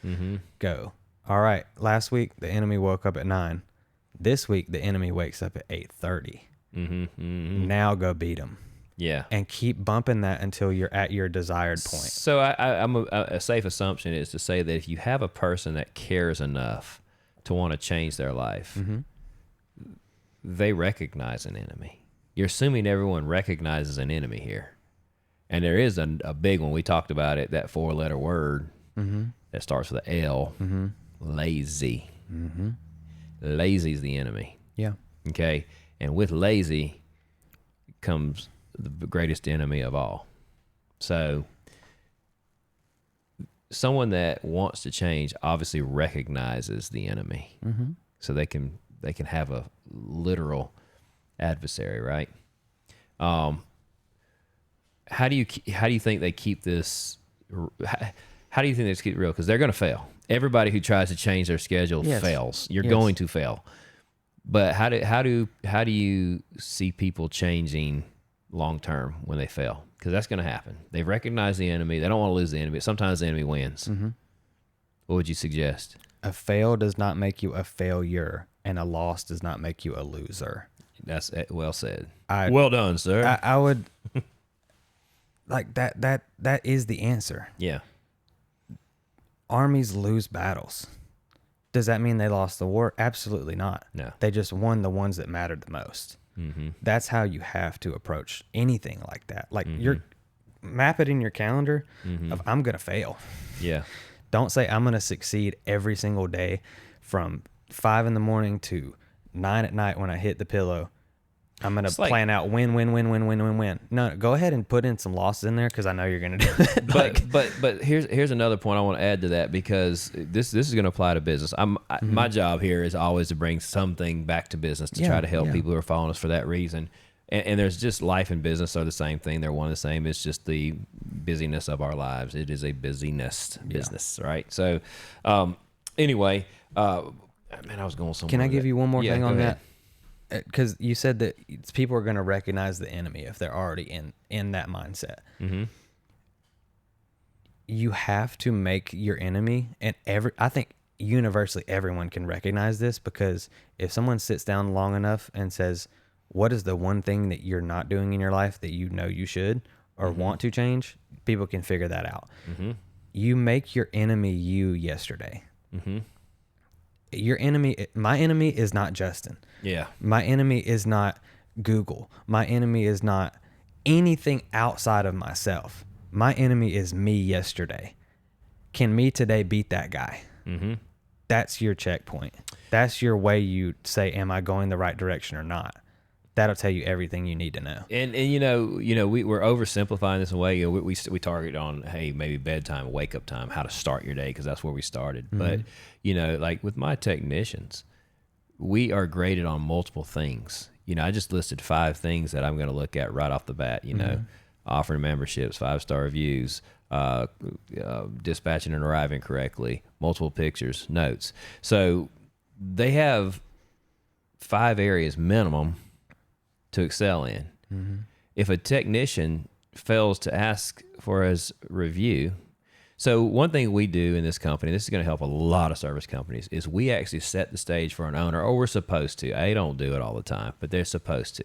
Go. All right. Last week, the enemy woke up at 9. This week, the enemy wakes up at 8:30. Now go beat them. Yeah. And keep bumping that until you're at your desired point. So I'm a safe assumption is to say that if you have a person that cares enough to want to change their life, they recognize an enemy. You're assuming everyone recognizes an enemy here. And there is a big one. We talked about it, that 4-letter word that starts with a L, lazy. Lazy is the enemy. Yeah. Okay. And with lazy comes the greatest enemy of all. So someone that wants to change obviously recognizes the enemy. So they can have a literal adversary, right? How do you think they keep this? How do you think they keep it real? Because they're going to fail. Everybody who tries to change their schedule fails. You're going to fail. But how do you see people changing long term when they fail? Because that's going to happen. They recognize the enemy. They don't want to lose the enemy. Sometimes the enemy wins. What would you suggest? A fail does not make you a failure, and a loss does not make you a loser. That's well said. Well done, sir. I would like that. That is the answer. Yeah. Armies lose battles. Does that mean they lost the war? Absolutely not. No. They just won the ones that mattered the most. That's how you have to approach anything like that. Like you're map it in your calendar of I'm going to fail. Yeah. Don't say I'm going to succeed every single day from 5 a.m. to 9 p.m. when I hit the pillow. I'm gonna It's like- plan out win. No, go ahead and put in some losses in there because I know you're gonna do it. But here's another point I want to add to that, because this is going to apply to business. My job here is always to bring something back to business to try to help people who are following us for that reason. And there's just life and business are the same thing. They're one and the same. It's just the busyness of our lives. It is a busyness business, right? So, anyway, man, I was going somewhere. Can I with give that. you one more Yeah, thing go on ahead. that? Because you said that people are going to recognize the enemy if they're already in that mindset. Mm-hmm. You have to make your enemy, and I think universally everyone can recognize this, because if someone sits down long enough and says, what is the one thing that you're not doing in your life that you know you should or want to change, people can figure that out. You make your enemy you yesterday. Your enemy, my enemy is not Justin. Yeah. My enemy is not Google. My enemy is not anything outside of myself. My enemy is me yesterday. Can me today beat that guy? That's your checkpoint. That's your way you say, am I going the right direction or not? That'll tell you everything you need to know. And we're oversimplifying this in a way. You know, we target on, hey, maybe bedtime, wake up time, how to start your day, because that's where we started. But like with my technicians, we are graded on multiple things. I just listed 5 things that I'm going to look at right off the bat. Offering memberships, 5-star reviews, dispatching and arriving correctly, multiple pictures, notes. So they have 5 areas minimum to excel in. If a technician fails to ask for his review, so one thing we do in this company, this is going to help a lot of service companies, is we actually set the stage for an owner, or we're supposed to. They don't do it all the time, but they're supposed to.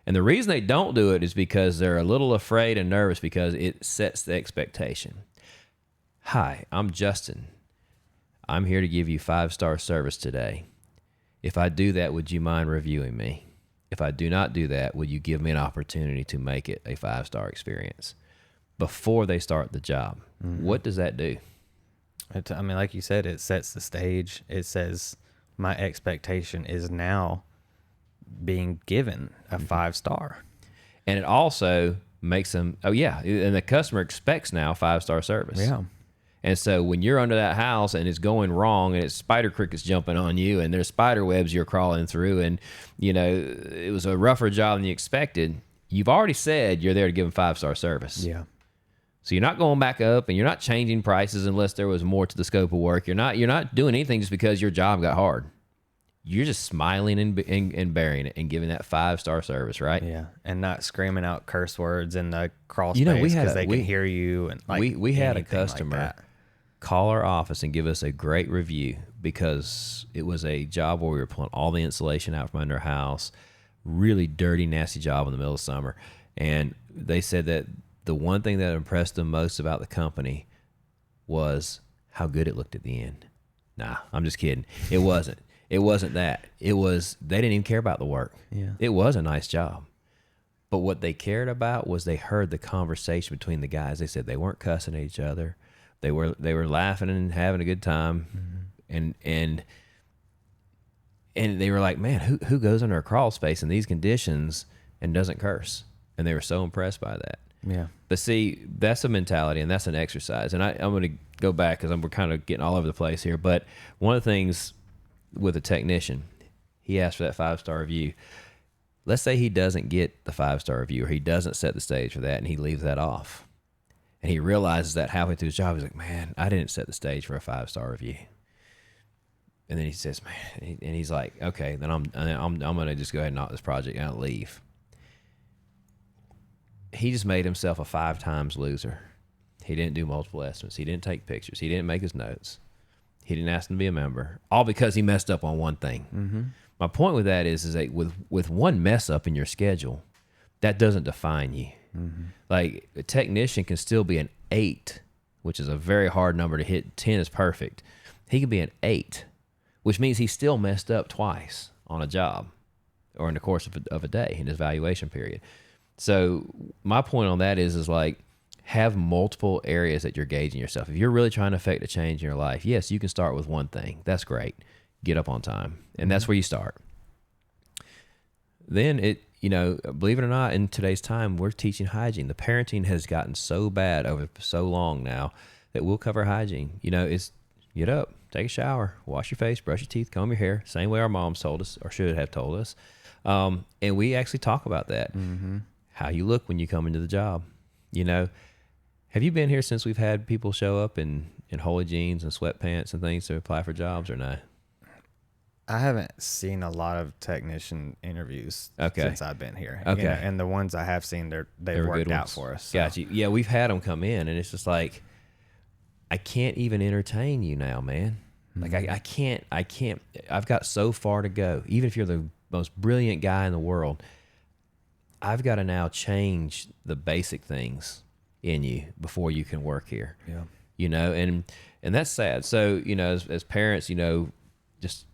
And the reason they don't do it is because they're a little afraid and nervous, because it sets the expectation. Hi, I'm Justin. I'm here to give you 5-star service today. If I do that, would you mind reviewing me? If I do not do that, would you give me an opportunity to make it a 5-star experience before they start the job? What does that do? Like you said, it sets the stage. It says my expectation is now being given a 5-star. And it also makes them, and the customer expects now 5-star service. Yeah. And so when you're under that house and it's going wrong and it's spider crickets jumping on you and there's spider webs you're crawling through, and it was a rougher job than you expected, you've already said you're there to give them 5-star service. Yeah. So you're not going back up, and you're not changing prices unless there was more to the scope of work. You're not doing anything just because your job got hard. You're just smiling and bearing it and giving that 5-star service, right? Yeah. And not screaming out curse words in the crawl You know, space we had because a- they we- can hear you. And we had a anything like customer that. call our office and give us a great review, because it was a job where we were pulling all the insulation out from under a house, really dirty, nasty job in the middle of summer. And they said that the one thing that impressed them most about the company was how good it looked at the end. Nah, I'm just kidding. It wasn't. It wasn't that. It was, they didn't even care about the work. Yeah. It was a nice job. But what they cared about was they heard the conversation between the guys. They said they weren't cussing at each other. They were laughing and having a good time. And they were like, man, who goes under a crawl space in these conditions and doesn't curse? And they were so impressed by that. Yeah. But see, that's a mentality and that's an exercise. And I'm going to go back because we're kind of getting all over the place here. But one of the things with a technician, he asked for that 5-star review. Let's say he doesn't get the 5-star review, or he doesn't set the stage for that, and he leaves that off. And he realizes that halfway through his job, he's like, man, I didn't set the stage for a 5-star review. And then he says, man, and he's like, okay, then I'm going to just go ahead and knock this project out and leave. He just made himself a 5 times loser. He didn't do multiple estimates. He didn't take pictures. He didn't make his notes. He didn't ask them to be a member, all because he messed up on one thing. Mm-hmm. My point with that is that with one mess up in your schedule, that doesn't define you. Mm-hmm. Like, a technician can still be an 8, which is a very hard number to hit. 10 is perfect. He can be an 8, which means he still messed up twice on a job or in the course of a day in his evaluation period. So my point on that is like, have multiple areas that you're gauging yourself. If you're really trying to affect a change in your life, yes, you can start with one thing. That's great. Get up on time. And that's where you start. then believe it or not, in today's time, we're teaching hygiene. The parenting has gotten so bad over so long now that we'll cover hygiene. It's get up, take a shower, wash your face, brush your teeth, comb your hair, same way our moms told us or should have told us. And we actually talk about that. Mm-hmm. How you look when you come into the job. Have you been here since we've had people show up in holy jeans and sweatpants and things to apply for jobs or not? I haven't seen a lot of technician interviews since I've been here. Okay. And the ones I have seen, they've worked out for us. So. Gotcha. Yeah, we've had them come in, and it's just like, I can't even entertain you now, man. Like, I can't. I've got so far to go. Even if you're the most brilliant guy in the world, I've got to now change the basic things in you before you can work here. Yeah. And that's sad. So, as parents, just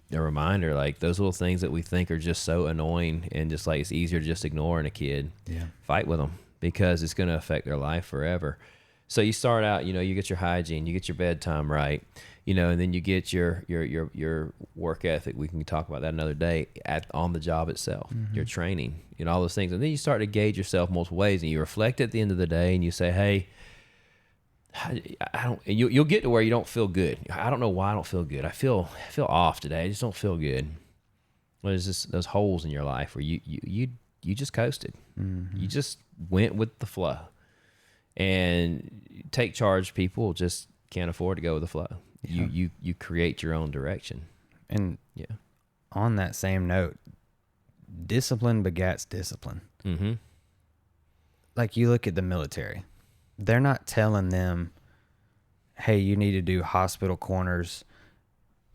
a reminder, like those little things that we think are just so annoying and just like it's easier to just ignore in a kid. Yeah. Fight with them because it's going to affect their life forever. So you start out, you get your hygiene, you get your bedtime right, and then you get your work ethic. We can talk about that another day on the job itself, your training, all those things. And then you start to gauge yourself multiple ways and you reflect at the end of the day and you say, hey, I don't. You'll get to where you don't feel good. I don't know why I don't feel good. I feel off today. I just don't feel good. Well, there's just those holes in your life where you just coasted. Mm-hmm. You just went with the flow. And take charge people just can't afford to go with the flow. Yeah. You create your own direction. And on that same note, discipline begats discipline. Mm-hmm. Like you look at the military. They're not telling them, hey, you need to do hospital corners,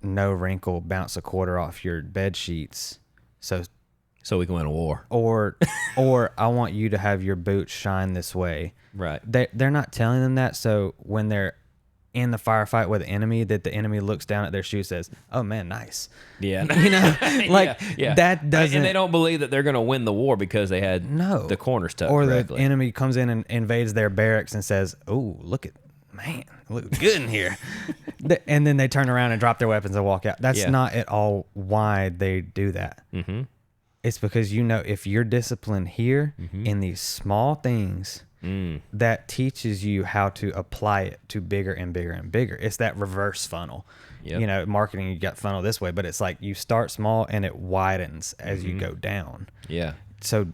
no wrinkle, bounce a quarter off your bed sheets. So we can win a war. Or I want you to have your boots shine this way. Right. They're not telling them that. So when they're in the firefight with the enemy, that the enemy looks down at their shoe, says, oh man, nice. Yeah. That doesn't. And they don't believe that they're going to win the war because they had the corners tucked or correctly. The enemy comes in and invades their barracks and says, oh, look good in here. And then they turn around and drop their weapons and walk out. That's not at all why they do that. Mm-hmm. It's because if you're disciplined here in these small things, that teaches you how to apply it to bigger and bigger and bigger. It's that reverse funnel. Yep. Marketing, you got funnel this way, but it's like you start small and it widens as you go down. Yeah. So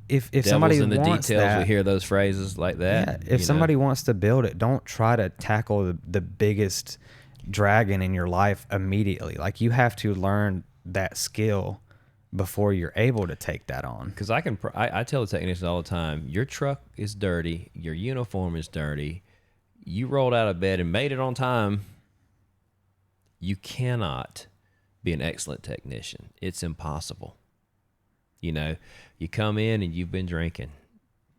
if somebody in the wants details, that, we hear those phrases like that. Yeah. If somebody wants to build it, don't try to tackle the biggest dragon in your life immediately. Like you have to learn that skill before you're able to take that on. Because I tell the technicians all the time, your truck is dirty, your uniform is dirty, you rolled out of bed and made it on time, you cannot be an excellent technician. It's impossible. You come in and you've been drinking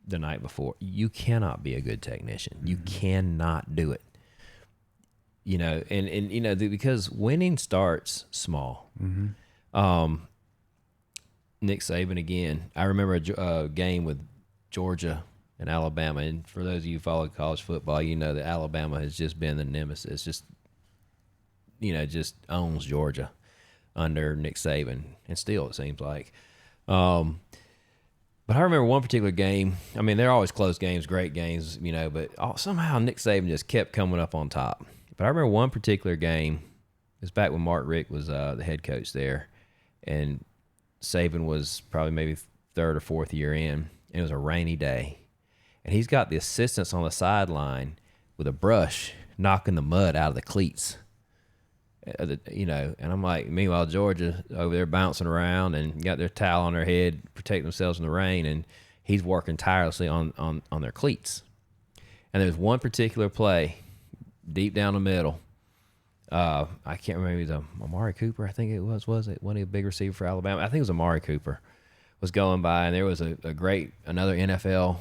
the night before, you cannot be a good technician. You cannot do it. Because winning starts small. Nick Saban again. I remember a game with Georgia and Alabama, and for those of you who follow college football, you know that Alabama has just been the nemesis. Just owns Georgia under Nick Saban, and still it seems like. But I remember one particular game. I mean, they're always close games, great games, but somehow Nick Saban just kept coming up on top. But I remember one particular game. It was back when Mark Richt was the head coach there, and Saban was probably maybe third or fourth year in, and it was a rainy day. And he's got the assistants on the sideline with a brush knocking the mud out of the cleats. And I'm like, meanwhile, Georgia over there bouncing around and got their towel on their head, protect themselves from the rain, and he's working tirelessly on their cleats. And there's one particular play deep down the middle. I can't remember. It was Amari Cooper, I think it was it? One of the big receiver for Alabama. I think it was Amari Cooper was going by, and there was another NFL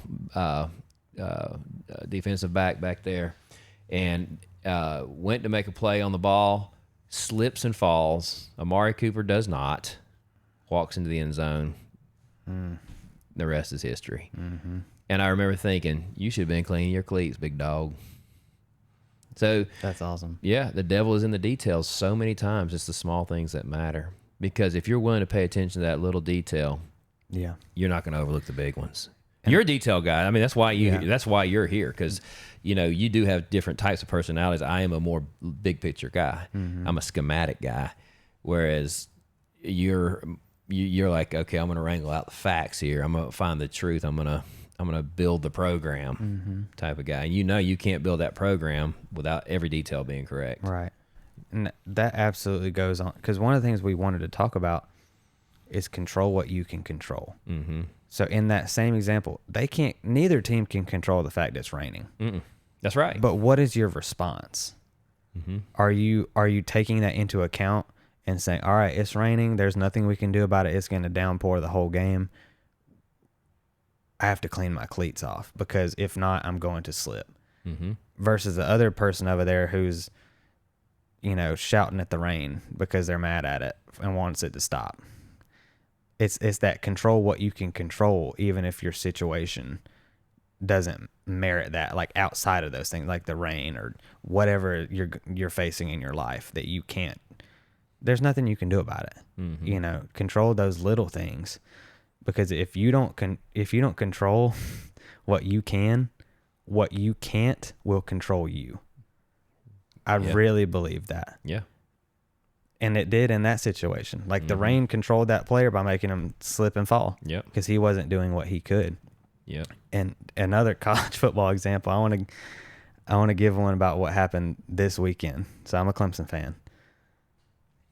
defensive back there, and went to make a play on the ball, slips and falls. Amari Cooper does not, walks into the end zone. The rest is history. Mm-hmm. And I remember thinking, you should have been cleaning your cleats, big dog. So that's awesome. Yeah, the devil is in the details so many times. It's the small things that matter. Because if you're willing to pay attention to that little detail, Yeah. you're not going to overlook the big ones. You're a detail guy. I mean, that's why that's why you're here, because you do have different types of personalities. I am a more big picture guy. I'm a schematic guy, whereas you're like, okay, I'm going to wrangle out the facts here. I'm going to find the truth. I'm going to build the program type of guy. And you can't build that program without every detail being correct. Right. And that absolutely goes on, because one of the things we wanted to talk about is control what you can control. Mm-hmm. So in that same example, neither team can control the fact it's raining. That's right. But what is your response? Mm-hmm. Are you taking that into account and saying, all right, it's raining, there's nothing we can do about it, it's going to downpour the whole game, I have to clean my cleats off, because if not, I'm going to slip. Mm-hmm. Versus the other person over there who's, shouting at the rain because they're mad at it and wants it to stop. It's that control what you can control, even if your situation doesn't merit that, like outside of those things, like the rain or whatever you're facing in your life that you can't. There's nothing you can do about it. Mm-hmm. Control those little things, because if you don't control what you can, what you can't will control you. I really believe that. Yeah. And it did in that situation. Like the rain controlled that player by making him slip and fall. Yeah. Because he wasn't doing what he could. Yeah. And another college football example, I want to give one about what happened this weekend. So I'm a Clemson fan.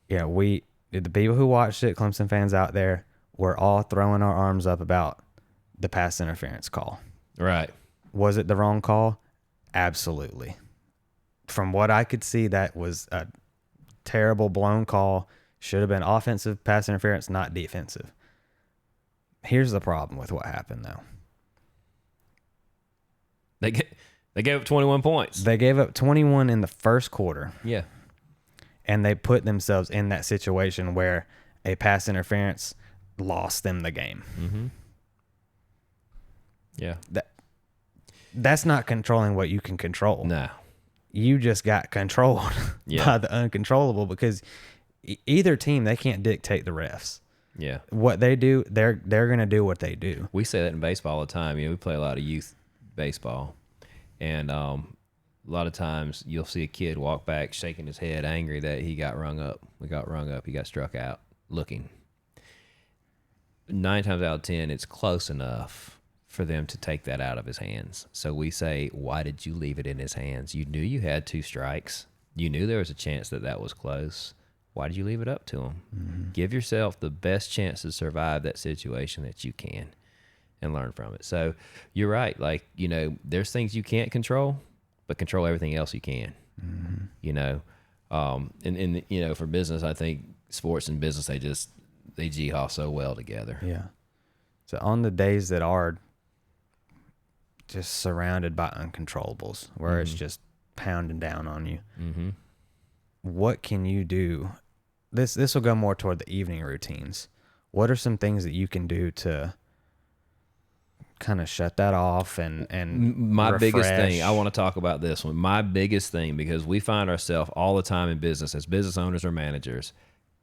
Yeah, the people who watched it, Clemson fans out there, were all throwing our arms up about the pass interference call. Right. Was it the wrong call? Absolutely. From what I could see, that was a terrible blown call. Should have been offensive pass interference, not defensive. Here's the problem with what happened, though. They gave up 21 points. They gave up 21 in the first quarter. Yeah. And they put themselves in that situation where a pass interference lost them the game. Mm-hmm. Yeah. That's not controlling what you can control. No. You just got controlled by the uncontrollable, because either team, they can't dictate the refs. Yeah. What they do, they're going to do what they do. We say that in baseball all the time. We play a lot of youth baseball, and a lot of times you'll see a kid walk back shaking his head angry that he got rung up. He got struck out looking. 9 times out of 10, it's close enough for them to take that out of his hands. So we say, why did you leave it in his hands? You knew you had 2 strikes. You knew there was a chance that was close. Why did you leave it up to him? Mm-hmm. Give yourself the best chance to survive that situation that you can and learn from it. So you're right. Like, there's things you can't control, but control everything else you can. Mm-hmm. And for business, I think sports and business, they jee-haw so well together. Yeah. So on the days that are just surrounded by uncontrollables, where it's just pounding down on you, what can you do? This will go more toward the evening routines. What are some things that you can do to kind of shut that off and my refresh? Biggest thing, I want to talk about this one. My biggest thing, because we find ourselves all the time in business as business owners or managers,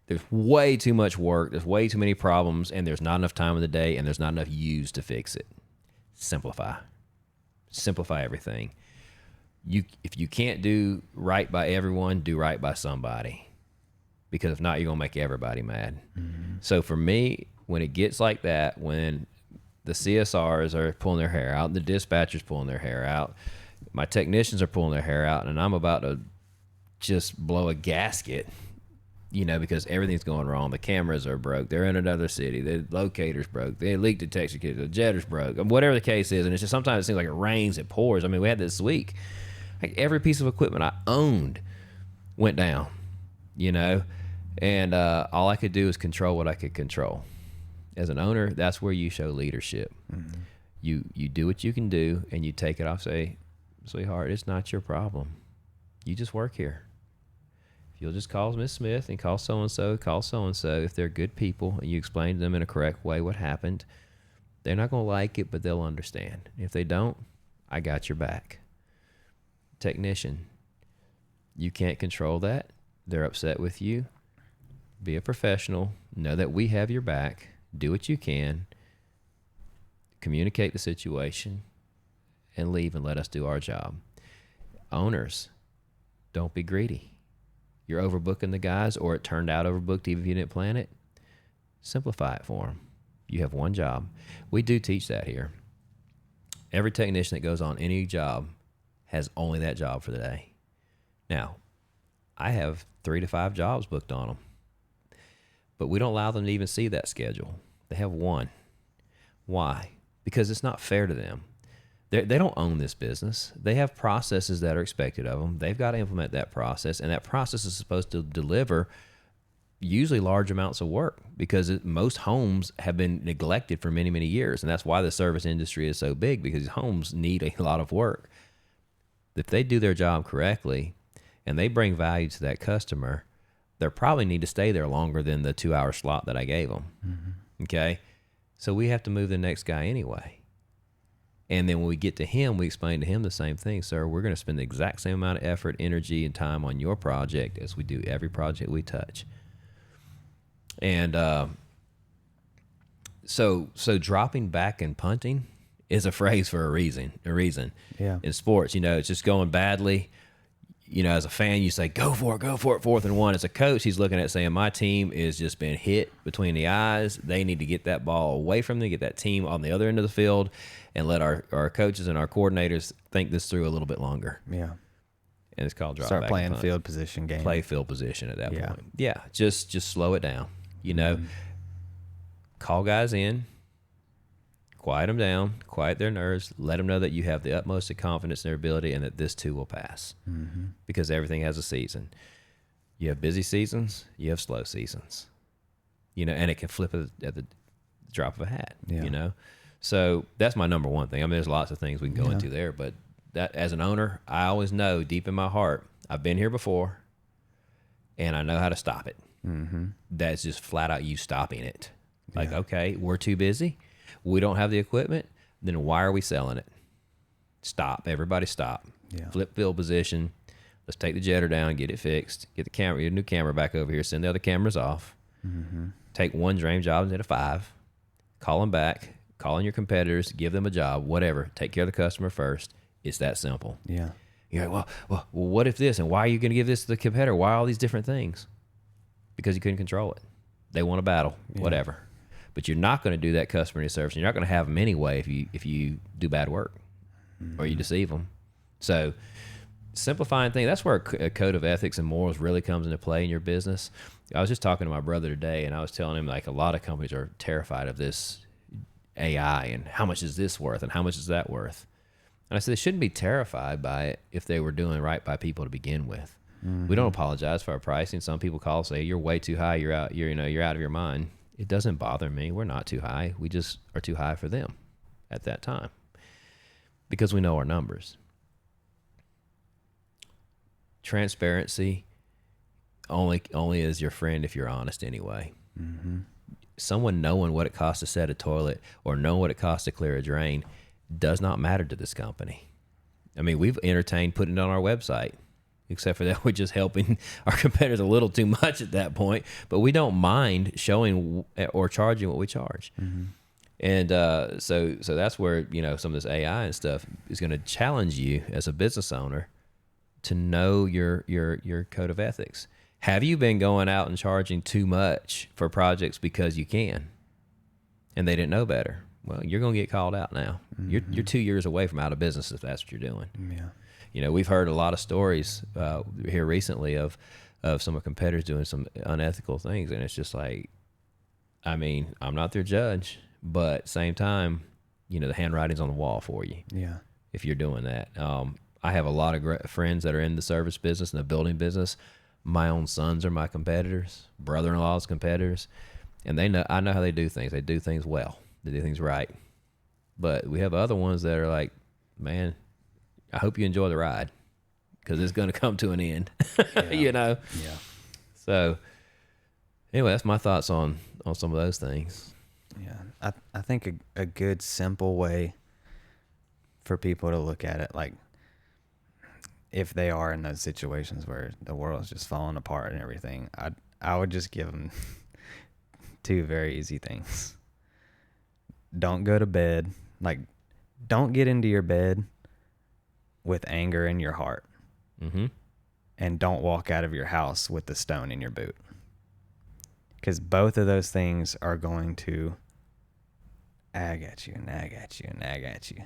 there's way too much work, there's way too many problems, and there's not enough time in the day, and there's not enough yous to fix it. Simplify everything. If you can't do right by everyone, do right by somebody, because if not, you're gonna make everybody mad. Mm-hmm. So for me, when it gets like that, when the CSRs are pulling their hair out, the dispatchers pulling their hair out, my technicians are pulling their hair out, and I'm about to just blow a gasket, because everything's going wrong. The cameras are broke. They're in another city. The locator's broke. The leak detection kit, the jetter's broke. Whatever the case is, and it's just sometimes it seems like it rains, it pours. I mean, we had this week. Like every piece of equipment I owned went down, and all I could do is control what I could control. As an owner, that's where you show leadership. Mm-hmm. You do what you can do, and you take it off. Say, sweetheart, it's not your problem. You just work here. If you'll just call Miss Smith and call so-and-so, if they're good people, and you explain to them in a correct way what happened, they're not going to like it, but they'll understand. If they don't, I got your back. Technician, you can't control that. They're upset with you. Be a professional. Know that we have your back. Do what you can. Communicate the situation and leave and let us do our job. Owners, don't be greedy. You're overbooking the guys, or it turned out overbooked even if you didn't plan it. Simplify it for them. You have one job. We do teach that here. Every technician that goes on any job has only that job for the day. Now, I have 3 to 5 jobs booked on them, but we don't allow them to even see that schedule. They have one. Why? Because it's not fair to them. They don't own this business. They have processes that are expected of them. They've got to implement that process, and that process is supposed to deliver usually large amounts of work, because most homes have been neglected for many, many years, and that's why the service industry is so big, because homes need a lot of work. If they do their job correctly and they bring value to that customer, they probably need to stay there longer than the 2-hour slot that I gave them. Mm-hmm. Okay? So we have to move the next guy anyway. And then when we get to him, we explain to him the same thing. Sir, we're going to spend the exact same amount of effort, energy, and time on your project as we do every project we touch. And so dropping back and punting is a phrase for a reason. Yeah. In sports, it's just going badly. As a fan, you say, go for it, 4th and 1. As a coach, he's looking at saying, my team is just been hit between the eyes. They need to get that ball away from them, get that team on the other end of the field, and let our coaches and our coordinators think this through a little bit longer. Yeah. And it's called drop Start back playing and punt. field position game. Play field position at that Yeah. point. Yeah, just slow it down. Call guys in, quiet them down, quiet their nerves, let them know that you have the utmost of confidence in their ability and that this too will pass. Mm-hmm. Because everything has a season. You have busy seasons, you have slow seasons. And it can flip at the drop of a hat. Yeah. So that's my number one thing. I mean, there's lots of things we can go into there, but that, as an owner, I always know deep in my heart, I've been here before and I know how to stop it. Mm-hmm. That's just flat out you stopping it. Like, okay, we're too busy. We don't have the equipment. Then why are we selling it? Stop. Everybody stop. Yeah. Flip field position. Let's take the jetter down, get it fixed, get the new camera back over here, send the other cameras off. Mm-hmm. Take one dream job instead of 5. Call them back. Call in your competitors. Give them a job. Whatever. Take care of the customer first. It's that simple. Yeah. You're like, well, what if this? And why are you going to give this to the competitor? Why all these different things? Because you couldn't control it. They want a battle. Whatever. But you're not going to do that customer service. And you're not going to have them anyway if you do bad work or you deceive them. So simplifying things, that's where a code of ethics and morals really comes into play in your business. I was just talking to my brother today, and I was telling him, like, a lot of companies are terrified of this AI and how much is this worth and how much is that worth. And I said they shouldn't be terrified by it if they were doing right by people to begin with. Mm-hmm. We don't apologize for our pricing. Some people call and say, you're way too high. You're out of your mind. It doesn't bother me. We're not too high. We just are too high for them at that time because we know our numbers. Transparency only is your friend if you're honest anyway. Mm-hmm. Someone knowing what it costs to set a toilet or knowing what it costs to clear a drain does not matter to this company. I mean, we've entertained putting it on our website, except for that we're just helping our competitors a little too much at that point. But we don't mind showing or charging what we charge. Mm-hmm. And so that's where, some of this AI and stuff is going to challenge you as a business owner to know your code of ethics. Have you been going out and charging too much for projects because you can and they didn't know better? Well, you're going to get called out now. Mm-hmm. You're 2 years away from out of business if that's what you're doing. Yeah. We've heard a lot of stories here recently of some of competitors doing some unethical things, and it's just like, I mean, I'm not their judge, but same time, the handwriting's on the wall for you. Yeah. If you're doing that. I have a lot of friends that are in the service business and the building business. My own sons are my competitors, brother-in-law's competitors, and I know how they do things. They do things well. They do things right. But we have other ones that are like, man, I hope you enjoy the ride because it's going to come to an end, Yeah. So anyway, that's my thoughts on some of those things. Yeah. I think a good simple way for people to look at it, like if they are in those situations where the world's just falling apart and everything, I would just give them two very easy things. Don't go to bed. Like, don't get into your bed with anger in your heart. Mm-hmm. And don't walk out of your house with the stone in your boot. Because both of those things are going to nag at you and nag at you and nag at you.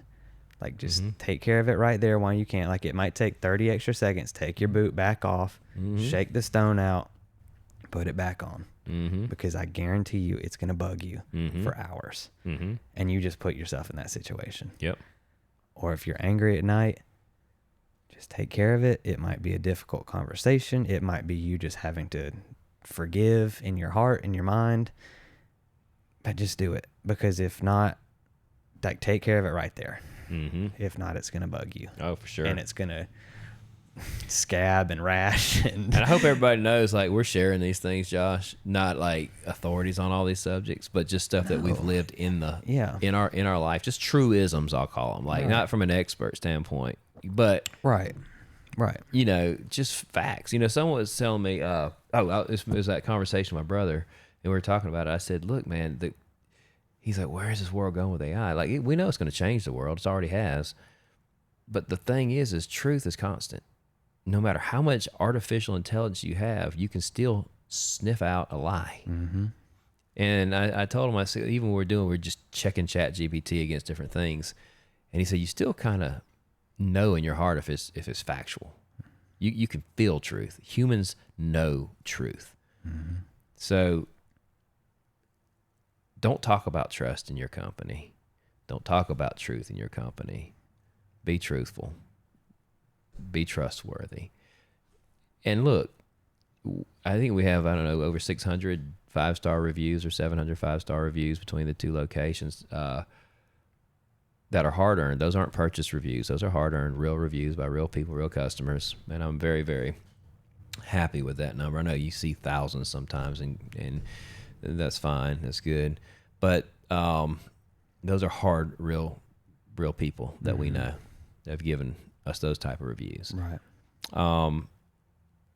Like, just take care of it right there while you can. Like, it might take 30 extra seconds. Take your boot back off, shake the stone out, put it back on. Because I guarantee you it's going to bug you for hours. And you just put yourself in that situation. Yep. Or if you're angry at night, just take care of it. It might be a difficult conversation. It might be you just having to forgive in your heart, in your mind. But just do it. Because if not, like, take care of it right there. If not, it's going to bug you. Oh, for sure. And it's going to scab and rash. And I hope everybody knows, like, we're sharing these things, Josh, not like authorities on all these subjects, but just stuff that we've lived in in our life. Just truisms, I'll call them. Like, not from an expert standpoint, but right. You know, just facts. You know, someone was telling me, it was that conversation with my brother, and we were talking about it. I said, look, man, he's like, where is this world going with AI? Like, we know it's going to change the world. It already has. But the thing is truth is constant. No matter how much artificial intelligence you have, you can still sniff out a lie. And I told him, I said, even what we're just checking ChatGPT against different things. And he said, you still kind of know in your heart if it's factual. You can feel truth. Humans know truth. So don't talk about trust in your company. Don't talk about truth in your company. Be truthful. Be trustworthy. And look, I think we have, I don't know, over 600 5-star reviews or 700 5-star reviews between the two locations that are hard-earned. Those aren't purchase reviews. Those are hard-earned, real reviews by real people, real customers. And I'm very, very happy with that number. I know you see thousands sometimes, and that's fine. That's good. But those are hard, real people that we know that have given us those type of reviews. Right.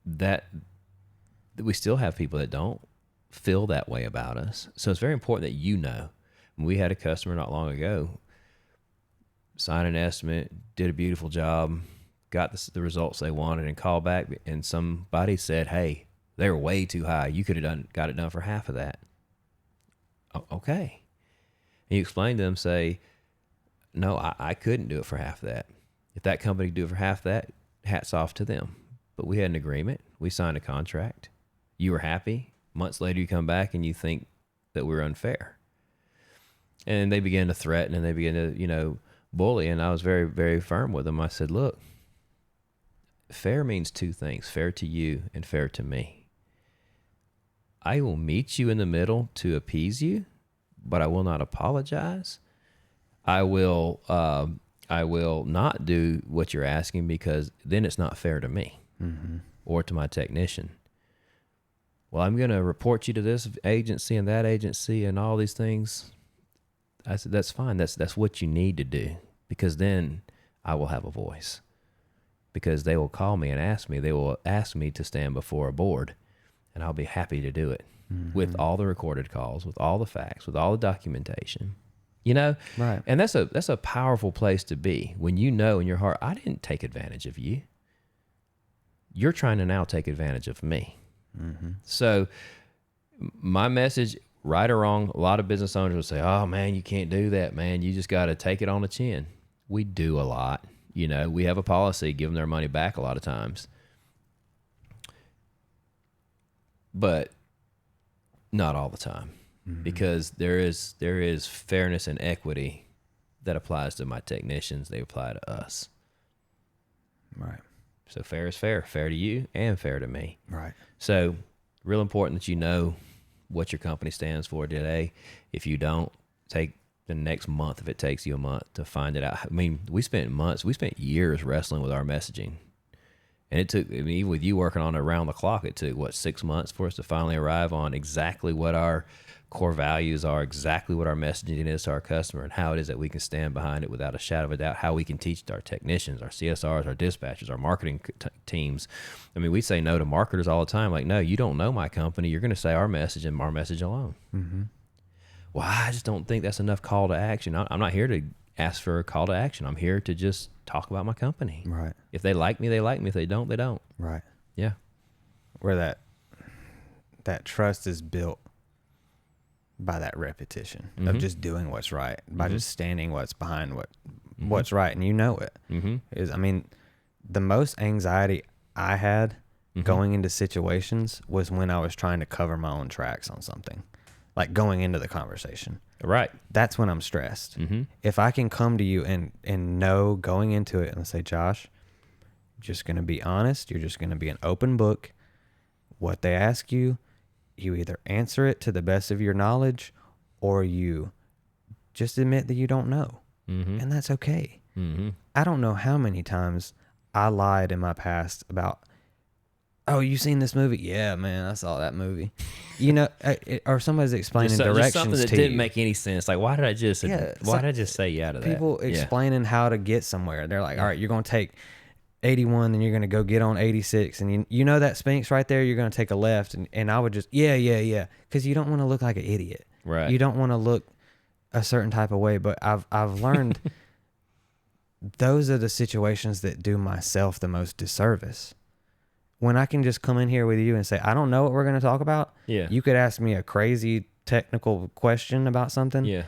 That we still have people that don't feel that way about us. So it's very important that you know. We had a customer not long ago, signed an estimate, did a beautiful job, got the results they wanted, and called back, and somebody said, hey, they were way too high. You could have got it done for half of that. Okay. And you explain to them, say, no, I couldn't do it for half of that. If that company could do it for half that, hats off to them. But we had an agreement. We signed a contract. You were happy. Months later, you come back and you think that we're unfair. And they began to threaten, and they began to, bully. And I was very, very firm with them. I said, look, fair means two things, fair to you and fair to me. I will meet you in the middle to appease you, but I will not apologize. I will not do what you're asking, because then it's not fair to me or to my technician. Well, I'm going to report you to this agency and that agency and all these things. I said, that's fine. That's what you need to do, because then I will have a voice, because they will call me and ask me. They will ask me to stand before a board, and I'll be happy to do it with all the recorded calls, with all the facts, with all the documentation. Right. And that's a powerful place to be, when you know in your heart, I didn't take advantage of you. You're trying to now take advantage of me. So my message, right or wrong, a lot of business owners will say, oh man, you can't do that, man. You just got to take it on the chin. We do a lot. We have a policy, give them their money back a lot of times. But not all the time. Because there is fairness and equity that applies to my technicians. They apply to us. Right. So fair is fair to you and fair to me. Right. So real important that you know what your company stands for today. If you don't, take the next month, if it takes you a month to find it out. I mean, we spent years wrestling with our messaging. And it took, I mean, even with you working on it around the clock, it took, what, 6 months for us to finally arrive on exactly what our core values are, exactly what our messaging is to our customer, and how it is that we can stand behind it without a shadow of a doubt, how we can teach our technicians, our CSRs, our dispatchers, our marketing teams. I mean, we say no to marketers all the time. Like, no, you don't know my company. You're going to say our message and our message alone. Mm-hmm. Well, I just don't think that's enough call to action. I'm not here to ask for a call to action. I'm here to just talk about my company. Right. If they like me, they like me. If they don't, they don't. Right. Yeah. Where that trust is built by that repetition of just doing what's right, by just standing what's behind what's right, and you know it. Is, I mean, the most anxiety I had going into situations was when I was trying to cover my own tracks on something, like going into the conversation. Right. That's when I'm stressed. If I can come to you and know going into it and say, Josh, you're just going to be honest. You're just going to be an open book. What they ask you, you either answer it to the best of your knowledge, or you just admit that you don't know. And that's okay. I don't know how many times I lied in my past about, oh, you seen this movie? Yeah, man, I saw that movie. You know, or somebody's explaining directions just something that to didn't you. make any sense. Like, why did I just say yeah to that? People explaining how to get somewhere. They're like, all right, you're going to take 81 and you're going to go get on 86, and you know that Spinks right there, you're going to take a left, and I would just yeah, because you don't want to look like an idiot. Right. You don't want to look a certain type of way. But I've learned those are the situations that do myself the most disservice. When I can just come in here with you and say, I don't know what we're going to talk about. Yeah. You could ask me a crazy technical question about something. Yeah.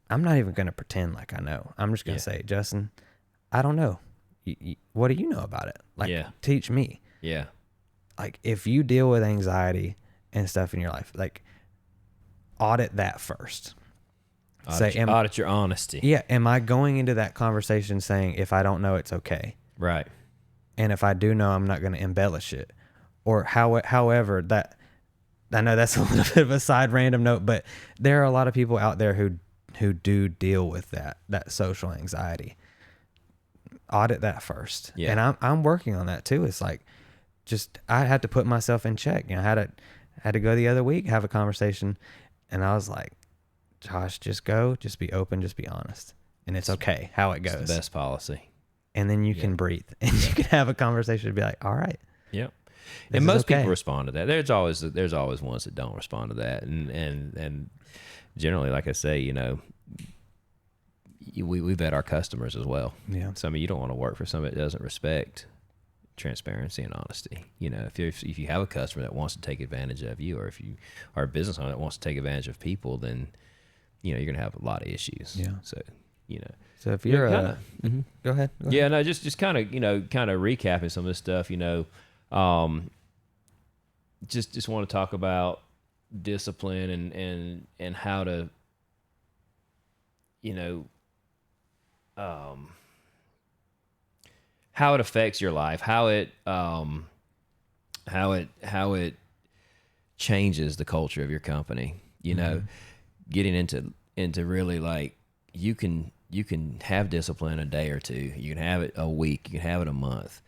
I'm not even going to pretend like I know. I'm just going to say, Justin, I don't know. What do you know about it? Like, teach me. Yeah. Like, if you deal with anxiety and stuff in your life, like, audit that first. Audit your honesty. Yeah. Am I going into that conversation saying, if I don't know, it's okay? Right. And if I do know, I'm not going to embellish it. Or however, that, I know that's a little bit of a side random note, but there are a lot of people out there who do deal with that social anxiety. Audit that first. Yeah. And I'm working on that too. It's like, just, I had to put myself in check. You know, I had to go the other week, have a conversation, and I was like, Josh, just go, just be open, just be honest. And it's okay how it goes. It's the best policy. And then you can breathe and you can have a conversation and be like, all right. Yep. And most people respond to that. There's always ones that don't respond to that. And generally, like I say, you know, we vet our customers as well. Yeah. So I mean, you don't want to work for somebody that doesn't respect transparency and honesty. You know, if you have a customer that wants to take advantage of you, or if you are a business owner that wants to take advantage of people, then you know you're gonna have a lot of issues. Yeah. So you know. So if you're go ahead. Yeah, no, just kind of recapping some of this stuff. You know, just want to talk about discipline and how to, you know, how it affects your life, how it changes the culture of your company. You know, getting into really, like, you can have discipline a day or two, you can have it a week, you can have it a month,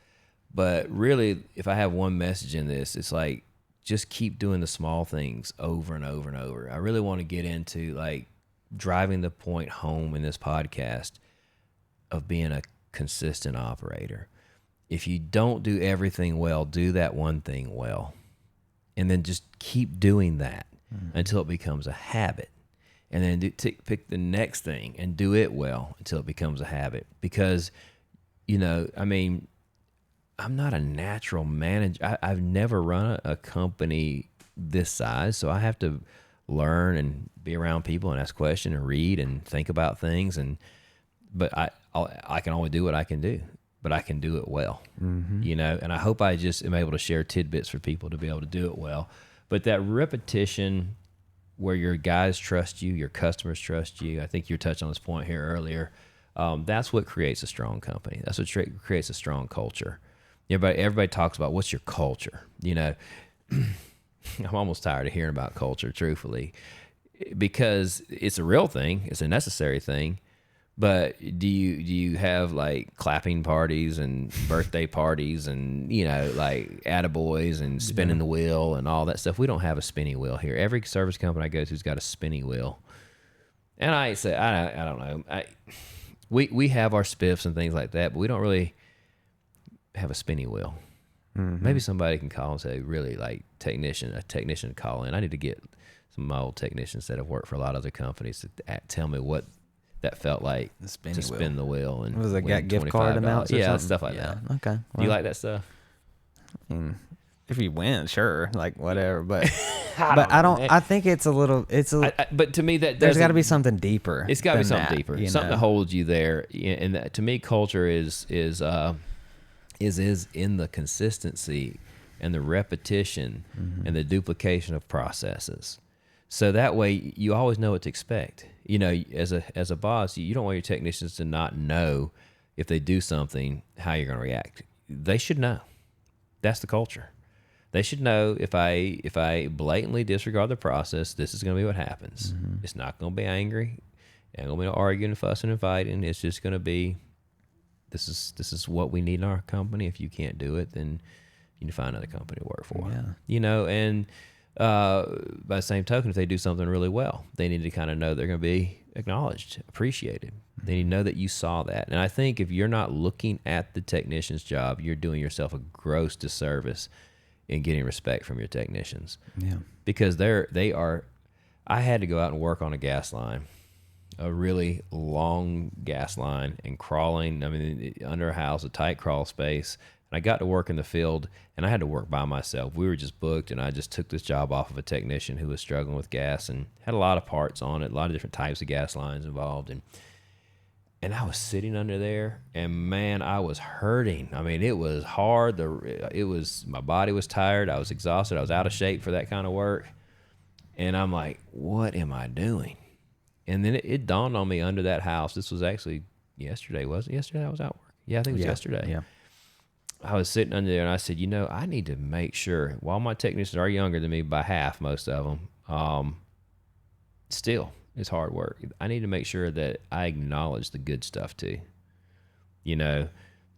but really, if I have one message in this, it's like, just keep doing the small things over and over and over. I really want to get into, like, driving the point home in this podcast of being a consistent operator. If you don't do everything well, do that one thing well, and then just keep doing that until it becomes a habit. And then pick the next thing and do it well until it becomes a habit. Because, you know, I mean, I'm not a natural manager. I've never run a company this size, so I have to learn and be around people and ask questions and read and think about things. But I can only do what I can do, but I can do it well, you know. And I hope I just am able to share tidbits for people to be able to do it well. But that repetition, where your guys trust you, your customers trust you. I think you touched on this point here earlier. That's what creates a strong company. That's what creates a strong culture. Everybody talks about, what's your culture? You know, I'm almost tired of hearing about culture, truthfully, because it's a real thing. It's a necessary thing. But do you have like clapping parties and birthday parties and like attaboys and spinning the wheel and all that stuff? We don't have a spinning wheel here. Every service company I go to's got a spinning wheel. And I say I don't know. We have our spiffs and things like that, but we don't really have a spinning wheel. Mm-hmm. Maybe somebody can call and say, really, like a technician to call in. I need to get some of my old technicians that have worked for a lot of other companies to tell me what that felt like The spinning to wheel. spin the wheel. And Was it win got gift card $25. amounts or Yeah, something? stuff like that. Okay. Do you like that stuff? If you win, sure, like whatever. But I don't know. I think it's a little. But to me, There's there's got to be something deeper. It's got to be than something that, deeper, you something know? to hold you there. And that, to me, culture is in the consistency and the repetition and the duplication of processes. So that way, you always know what to expect. As a boss, you don't want your technicians to not know if they do something how you're going to react. They should know. That's the culture. They should know if I blatantly disregard the process, this is going to be what happens. It's not going to be angry. Ain't going to be no arguing, fussing, and fighting. It's just going to be, this is what we need in our company. If you can't do it, then you need to find another company to work for. Yeah. And by the same token, if they do something really well, they need to kind of know they're going to be acknowledged, appreciated. They need to know that you saw that. And I think if you're not looking at the technician's job, you're doing yourself a gross disservice in getting respect from your technicians. Yeah. Because they are. I had to go out and work on a gas line, a really long gas line, and crawling. I mean, under a house, a tight crawl space. And I got to work in the field, and I had to work by myself. We were just booked, and I just took this job off of a technician who was struggling with gas and had a lot of parts on it, a lot of different types of gas lines involved. And I was sitting under there, and man, I was hurting. I mean, it was hard. My body was tired. I was exhausted. I was out of shape for that kind of work. And I'm like, what am I doing? And then it dawned on me under that house. This was actually yesterday, was it? Yesterday I was out work. Yeah, I think it was yesterday. Yeah. I was sitting under there, and I said, I need to make sure, while my technicians are younger than me by half, most of them, still, it's hard work. I need to make sure that I acknowledge the good stuff too,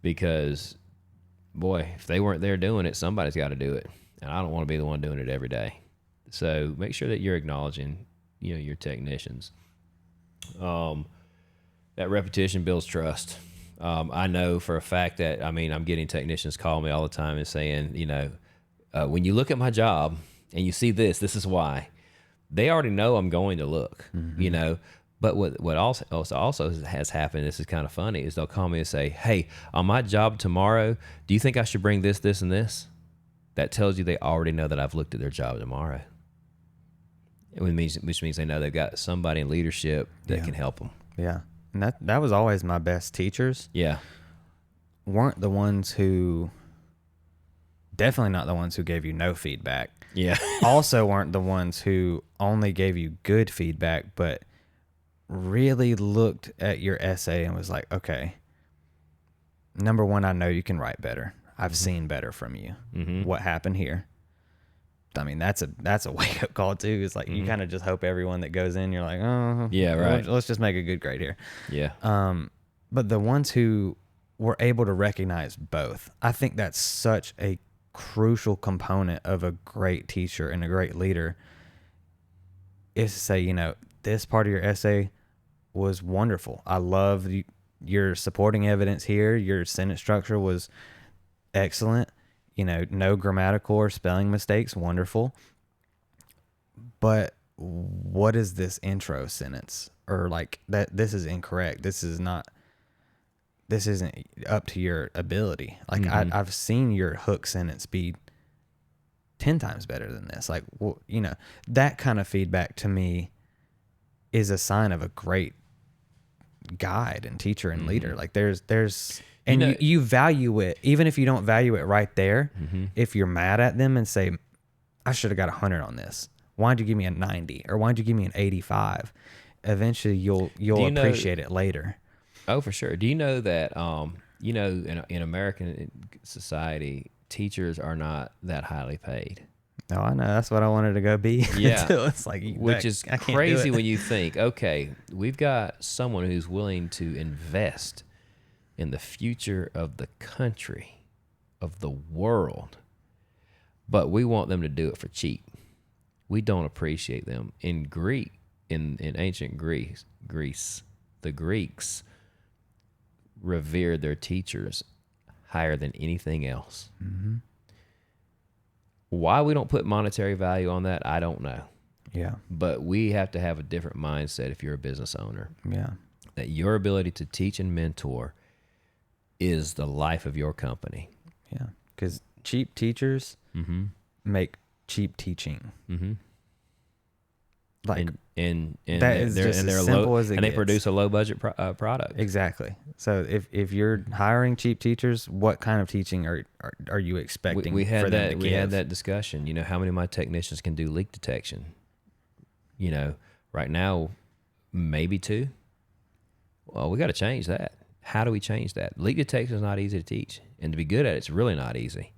because, boy, if they weren't there doing it, somebody's got to do it, and I don't want to be the one doing it every day. So make sure that you're acknowledging, your technicians. That repetition builds trust. I know for a fact that, I'm getting technicians call me all the time and saying, when you look at my job and you see this is why. They already know I'm going to look, But what also has happened, this is kind of funny, is they'll call me and say, hey, on my job tomorrow, do you think I should bring this, and this? That tells you they already know that I've looked at their job tomorrow. Which means they know they've got somebody in leadership that can help them. Yeah. And that was always my best teachers. Yeah. Weren't the ones who, definitely not the ones who gave you no feedback. Yeah. Also weren't the ones who only gave you good feedback, but really looked at your essay and was like, okay, number one, I know you can write better. I've seen better from you. What happened here? I mean, that's a wake up call too. It's like you kind of just hope everyone that goes in, you're like, oh, yeah, right. Let's just make a good grade here. Yeah. But the ones who were able to recognize both, I think that's such a crucial component of a great teacher and a great leader, is to say, this part of your essay was wonderful. I love your supporting evidence here. Your sentence structure was excellent. No grammatical or spelling mistakes. Wonderful. But what is this intro sentence? Or like that, this is incorrect. This isn't up to your ability. Like I've seen your hook sentence be 10 times better than this. Like, well, that kind of feedback to me is a sign of a great guide and teacher and leader. Like there's and you value it, even if you don't value it right there. If you're mad at them and say, I should have got 100 on this. Why'd you give me a 90? Or why'd you give me an 85? Eventually you'll appreciate it later. Oh, for sure. Do you know that, in American society, teachers are not that highly paid? No, I know. That's what I wanted to go be. Yeah. Until it's like, Which is I can't do crazy it. when you think, okay, we've got someone who's willing to invest in the future of the country, of the world, but we want them to do it for cheap. We don't appreciate them. In ancient Greece, the Greeks revered their teachers higher than anything else. Mm-hmm. Why we don't put monetary value on that, I don't know. Yeah. But we have to have a different mindset if you're a business owner. Yeah. That your ability to teach and mentor is the life of your company. Yeah. Because cheap teachers make cheap teaching. Mm-hmm. Like, and that is just they're as low, simple as it and they gets. produce a low budget product. exactly. So if you're hiring cheap teachers, what kind of teaching are you expecting We for had them that. to We give? had that discussion. You know, how many of my technicians can do leak detection? You know, right now, maybe 2. Well, we got to change that. How do we change that? Leak detection is not easy to teach, and to be good at it, it's really not easy.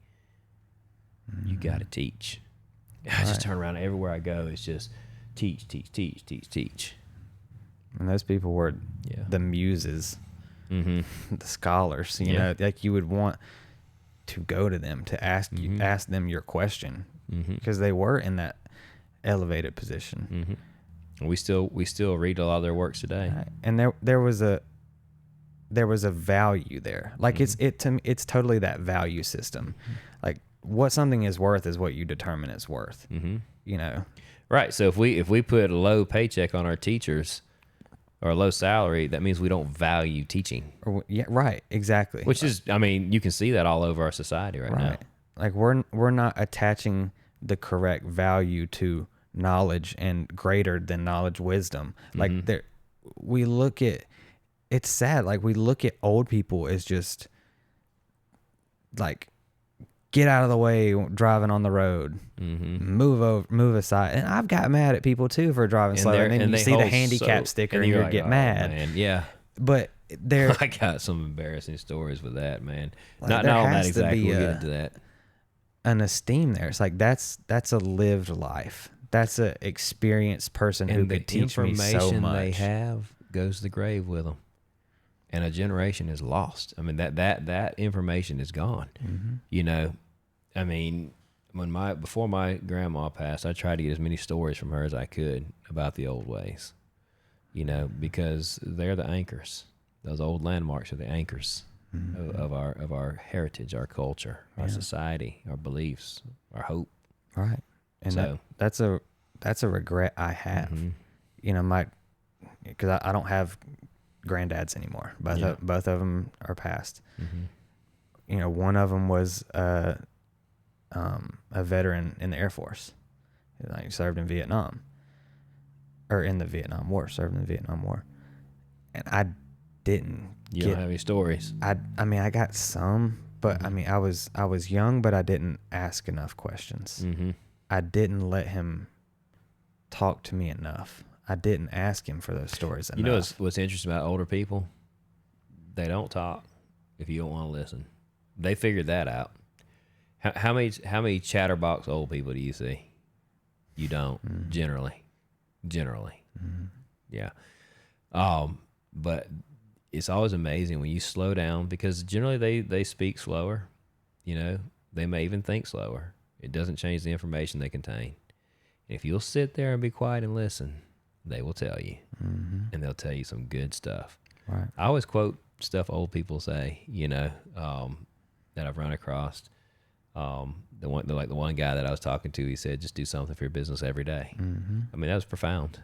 You got to teach. I just turn around everywhere I go. It's just teach. And those people were Yeah. the muses, the scholars. You Yeah. know, like you would want to go to them to ask them your question because they were in that elevated position. We still read a lot of their works today. Right. And there was a value there. Like it's totally that value system. Like what something is worth is what you determine it's worth. You know. Right. So if we put a low paycheck on our teachers or a low salary, that means we don't value teaching. Or yeah, right, exactly. Which is, I mean, you can see that all over our society right now. Like we're not attaching the correct value to knowledge and greater than knowledge wisdom. Like we look at, it's sad. Like we look at old people as just like, get out of the way driving on the road, move aside. And I've got mad at people too for driving slow. And then you see the handicap sticker and you like, get oh, mad. Man. Yeah. But there, I got some embarrassing stories with that, man. Like, not there on that has to exactly. be We'll get a- into that. an esteem there. It's like that's a lived life. That's an experienced person who And the could teach me so information much. they have goes to the grave with them, and a generation is lost. I mean that information is gone. You know, I mean, before my grandma passed, I tried to get as many stories from her as I could about the old ways. You know, because they're the anchors. Those old landmarks are the anchors of our heritage, our culture, our society, our beliefs, our hope. Right. And So- that's a regret I have. You know, because I don't have granddads anymore. Both of them are passed. You know, one of them was a veteran in the Air Force. Like served in Vietnam, or in the Vietnam War. Served in the Vietnam War, and I didn't. You don't have any stories. I mean, I got some, but I mean, I was young, but I didn't ask enough questions. I didn't let him talk to me enough. I didn't ask him for those stories enough. You know what's interesting about older people? They don't talk if you don't want to listen. They figured that out. How many chatterbox old people do you see? You don't generally. Yeah. But it's always amazing when you slow down, because generally they speak slower. You know, they may even think slower. It doesn't change the information they contain. If you'll sit there and be quiet and listen, they will tell you, and they'll tell you some good stuff. Right. I always quote stuff old people say, you know, that I've run across. The one guy that I was talking to, he said, just do something for your business every day. I mean, that was profound.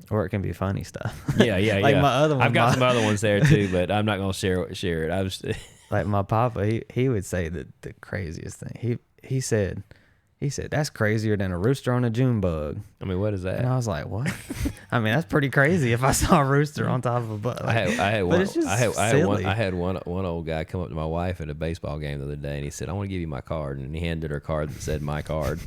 Or it can be funny stuff. Yeah. Like my other one, I've got some other ones there too, but I'm not going to share it. I was Like my papa, he would say the craziest thing. He said, that's crazier than a rooster on a June bug. I mean, what is that? And I was like, what? I mean, that's pretty crazy if I saw a rooster on top of a bug. I had one. But it's just silly. I had one old guy come up to my wife at a baseball game the other day, and he said, "I want to give you my card," and he handed her a card that said "my card."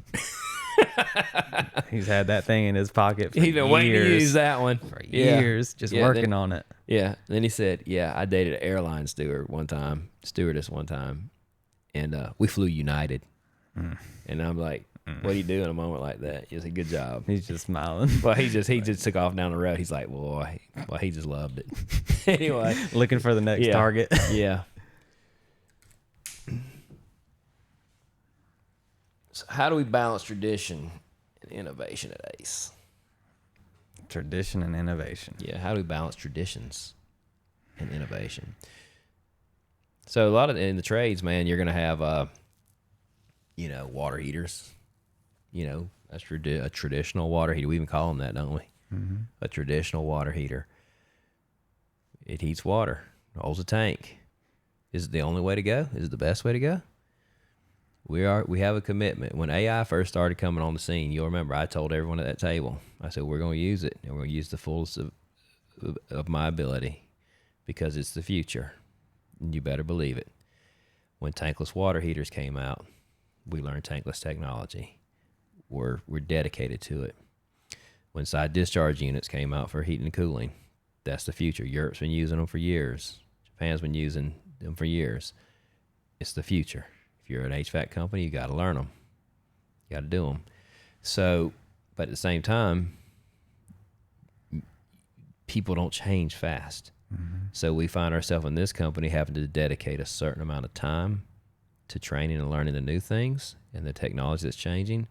He's had that thing in his pocket for He's been waiting to use that one for years, just working on it. Yeah. Then he said, "Yeah, I dated an airline stewardess one time, and we flew United." And I'm like, What do you do in a moment like that? You say, good job. He's just smiling. Well, he just took off down the road. He's like, boy, well, he just loved it. Anyway, Looking for the next target. Yeah. So how do we balance tradition and innovation at Ace? Tradition and innovation. Yeah, how do we balance traditions and innovation? So a lot of in the trades, man, you're gonna have water heaters. That's a traditional water heater. We even call them that, don't we? Mm-hmm. A traditional water heater. It heats water, holds a tank. Is it the only way to go? Is it the best way to go? We have a commitment. When AI first started coming on the scene, you'll remember I told everyone at that table, I said, we're going to use it, and we're going to use the fullest of my ability because it's the future. And you better believe it. When tankless water heaters came out, we learned tankless technology. We're dedicated to it. When side discharge units came out for heating and cooling, that's the future. Europe's been using them for years. Japan's been using them for years. It's the future. If you're an HVAC company, you got to learn them. You got to do them. So, but at the same time, people don't change fast. Mm-hmm. So we find ourselves in this company having to dedicate a certain amount of time to training and learning the new things and the technology that's changing,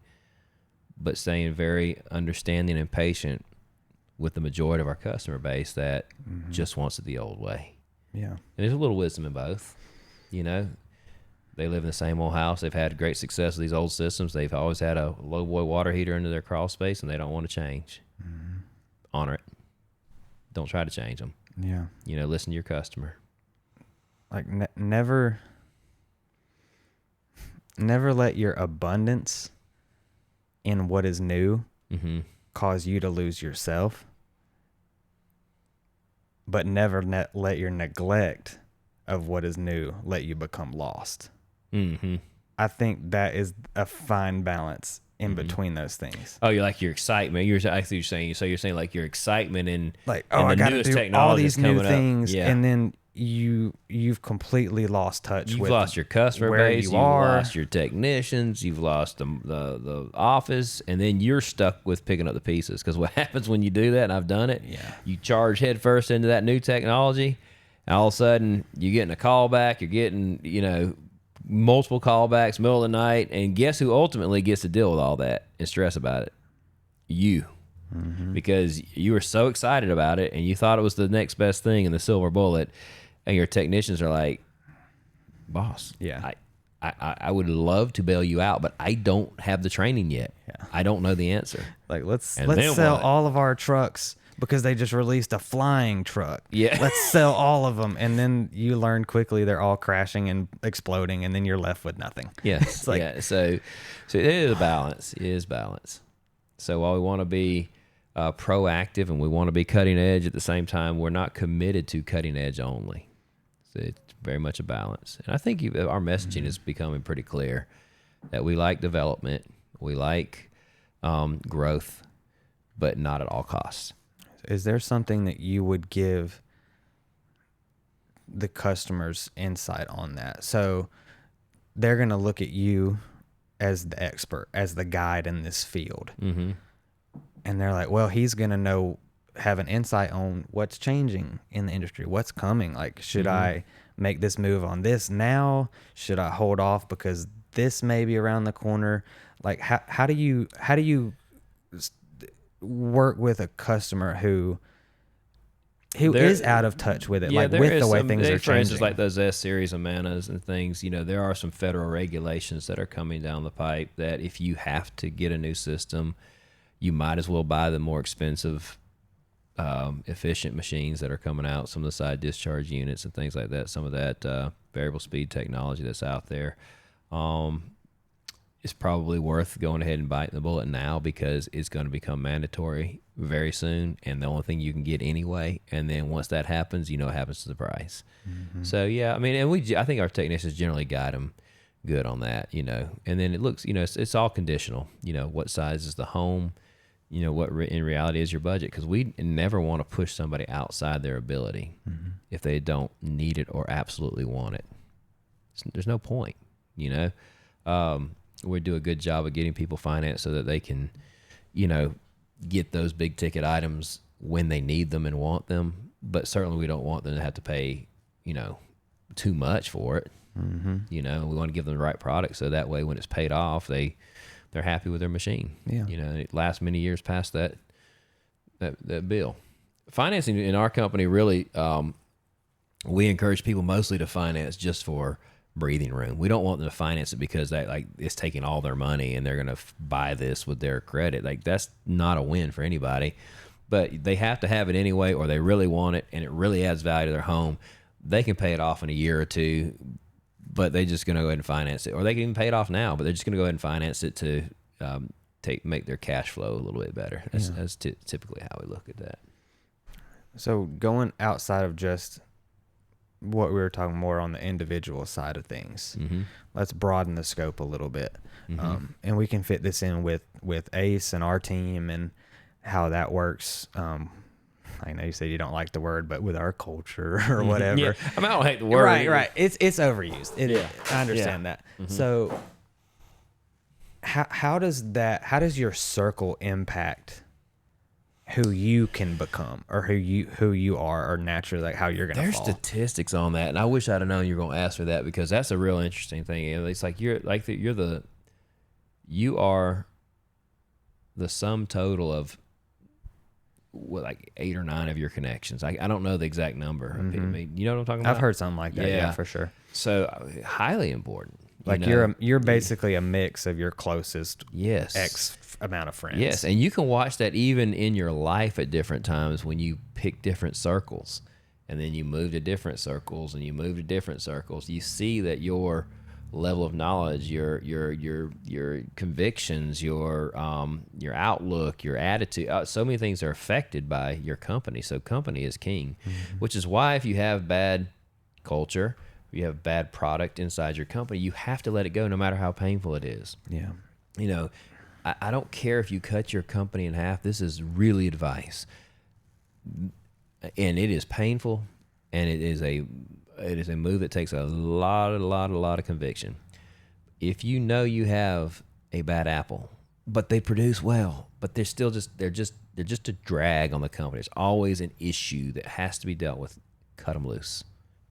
but staying very understanding and patient with the majority of our customer base that just wants it the old way. Yeah. And there's a little wisdom in both. They live in the same old house. They've had great success with these old systems. They've always had a low boy water heater into their crawl space, and they don't want to change. Mm-hmm. Honor it. Don't try to change them. Yeah. Listen to your customer. Like never let your abundance in what is new cause you to lose yourself, but never let your neglect of what is new let you become lost. Mm-hmm. I think that is a fine balance in between those things. Oh, you like your excitement. I see what you're saying. So you're saying like your excitement and like, and I got to do all these new things, yeah. And then you've completely lost touch. You've with lost your customer where base. You've lost your technicians. You've lost the office, and then you're stuck with picking up the pieces. Because what happens when you do that, and I've done it, you charge head first into that new technology, and all of a sudden you're getting a call back. You're getting multiple callbacks, middle of the night, and guess who ultimately gets to deal with all that and stress about it? You. Mm-hmm. Because you were so excited about it, and you thought it was the next best thing and the silver bullet. And your technicians are like, boss, I would love to bail you out, but I don't have the training yet. Yeah. I don't know the answer. Like, let's sell all of our trucks because they just released a flying truck. Yeah. Let's sell all of them. And then you learn quickly they're all crashing and exploding, and then you're left with nothing. Yes. It's like, So it is a balance. It is balance. So while we want to be proactive and we want to be cutting edge, at the same time, we're not committed to cutting edge only. It's very much a balance. And I think our messaging is becoming pretty clear that we like development, we like growth, but not at all costs. Is there something that you would give the customers insight on that? So they're going to look at you as the expert, as the guide in this field. Mm-hmm. And they're like, well, he's going to have an insight on what's changing in the industry, what's coming. Like, should I make this move on this now? Should I hold off because this may be around the corner? Like, how do you work with a customer who is out of touch with it, with the way things are changing? For instance, like those S-Series Amanas and things, there are some federal regulations that are coming down the pipe that if you have to get a new system, you might as well buy the more expensive efficient machines that are coming out, some of the side discharge units and things like that, some of that variable speed technology that's out there. It's probably worth going ahead and biting the bullet now because it's going to become mandatory very soon, and the only thing you can get anyway. And then once that happens, what happens to the price. Mm-hmm. So yeah, I mean, and I think our technicians generally guide them good on that, And then it looks, it's all conditional. What size is the home? What in reality is your budget? Because we never want to push somebody outside their ability if they don't need it or absolutely want it. There's no point, We do a good job of getting people financed so that they can, you know, get those big ticket items when they need them and want them. But certainly we don't want them to have to pay, you know, too much for it. Mm-hmm. You know, we want to give them the right product so that way when it's paid off, they're happy with their machine. Yeah. You know, it lasts many years past that bill. Financing in our company really, we encourage people mostly to finance just for breathing room. We don't want them to finance it because it's taking all their money and they're going to buy this with their credit. Like, that's not a win for anybody. But they have to have it anyway, or they really want it and it really adds value to their home. They can pay it off in a year or two, but they're just going to go ahead and finance it. Or they can even pay it off now, but they're just going to go ahead and finance it to make their cash flow a little bit better. That's typically how we look at that. So going outside of just what we were talking more on the individual side of things, let's broaden the scope a little bit. And we can fit this in with ACE and our team and how that works. I know you said you don't like the word, but with our culture or whatever. Yeah. I mean, I don't hate the word. Right. It's overused. I understand that. So how does your circle impact who you can become or who you are, or naturally like how you're going to fall? There's statistics on that, and I wish I'd have known you were going to ask for that, because that's a real interesting thing. It's like you are the sum total of like 8 or 9 of your connections. I don't know the exact number. I mean, you know what I'm talking about? I've heard something like that. Yeah, for sure. So highly important. Like you're basically a mix of your closest X amount of friends. Yes, and you can watch that even in your life at different times when you pick different circles, and then you move to different circles, and you move to different circles. You see that your level of knowledge, your convictions, your outlook, your attitude, so many things are affected by your company. So company is king, which is why if you have bad culture, you have bad product inside your company, you have to let it go no matter how painful it is. Yeah. You know, I don't care if you cut your company in half. This is really advice. And it is painful, and it is a move that takes a lot of conviction. If you know you have a bad apple, but they produce well, but they're just a drag on the company. It's always an issue that has to be dealt with. Cut them loose.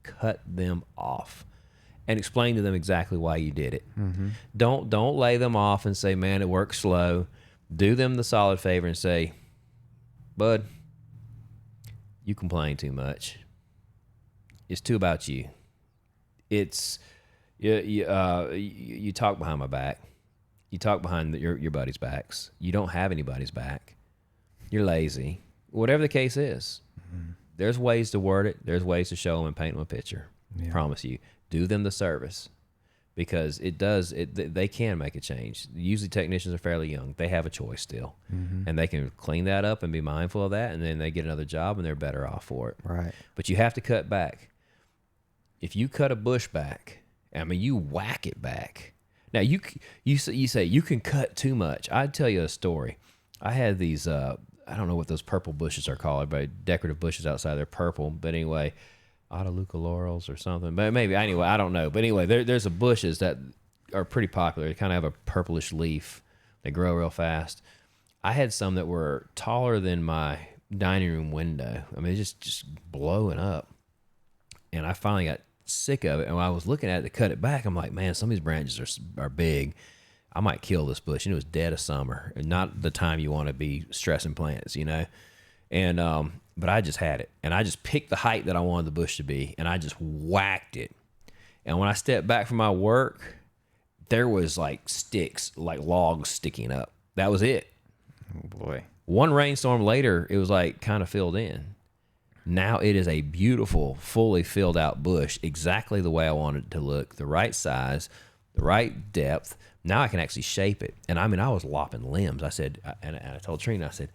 Cut them off, and explain to them exactly why you did it. Don't lay them off and say, man, it works slow. Do them the solid favor and say, bud, you complain too much. It's too about you. It's you talk behind my back. You talk behind your buddies' backs. You don't have anybody's back. You're lazy. Whatever the case is. There's ways to word it. There's ways to show them and paint them a picture. Yeah. Promise you. Do them the service, because they can make a change. Usually technicians are fairly young. They have a choice still, and they can clean that up and be mindful of that, and then they get another job and they're better off for it. Right. But you have to cut back. If you cut a bush back, I mean, you whack it back. Now you say you can cut too much. I'd tell you a story. I had these I don't know what those purple bushes are called, but decorative bushes outside. They're purple, but anyway, Autoluca laurels or something. But maybe, anyway, I don't know. But anyway, there's bushes that are pretty popular. They kind of have a purplish leaf. They grow real fast. I had some that were taller than my dining room window. I mean, just blowing up. And I finally got sick of it. And when I was looking at it to cut it back, I'm like, man, some of these branches are big. I might kill this bush. And it was dead of summer, and not the time you want to be stressing plants, you know. And but I just had it, and I just picked the height that I wanted the bush to be, and I just whacked it. And when I stepped back from my work, there was like sticks, like logs sticking up. That was it. Oh boy. One rainstorm later, it was like kind of filled in. Now it is a beautiful, fully filled out bush, exactly the way I wanted it to look, the right size, the right depth. Now I can actually shape it. And I mean, I was lopping limbs. I said, and I told Trina, I said,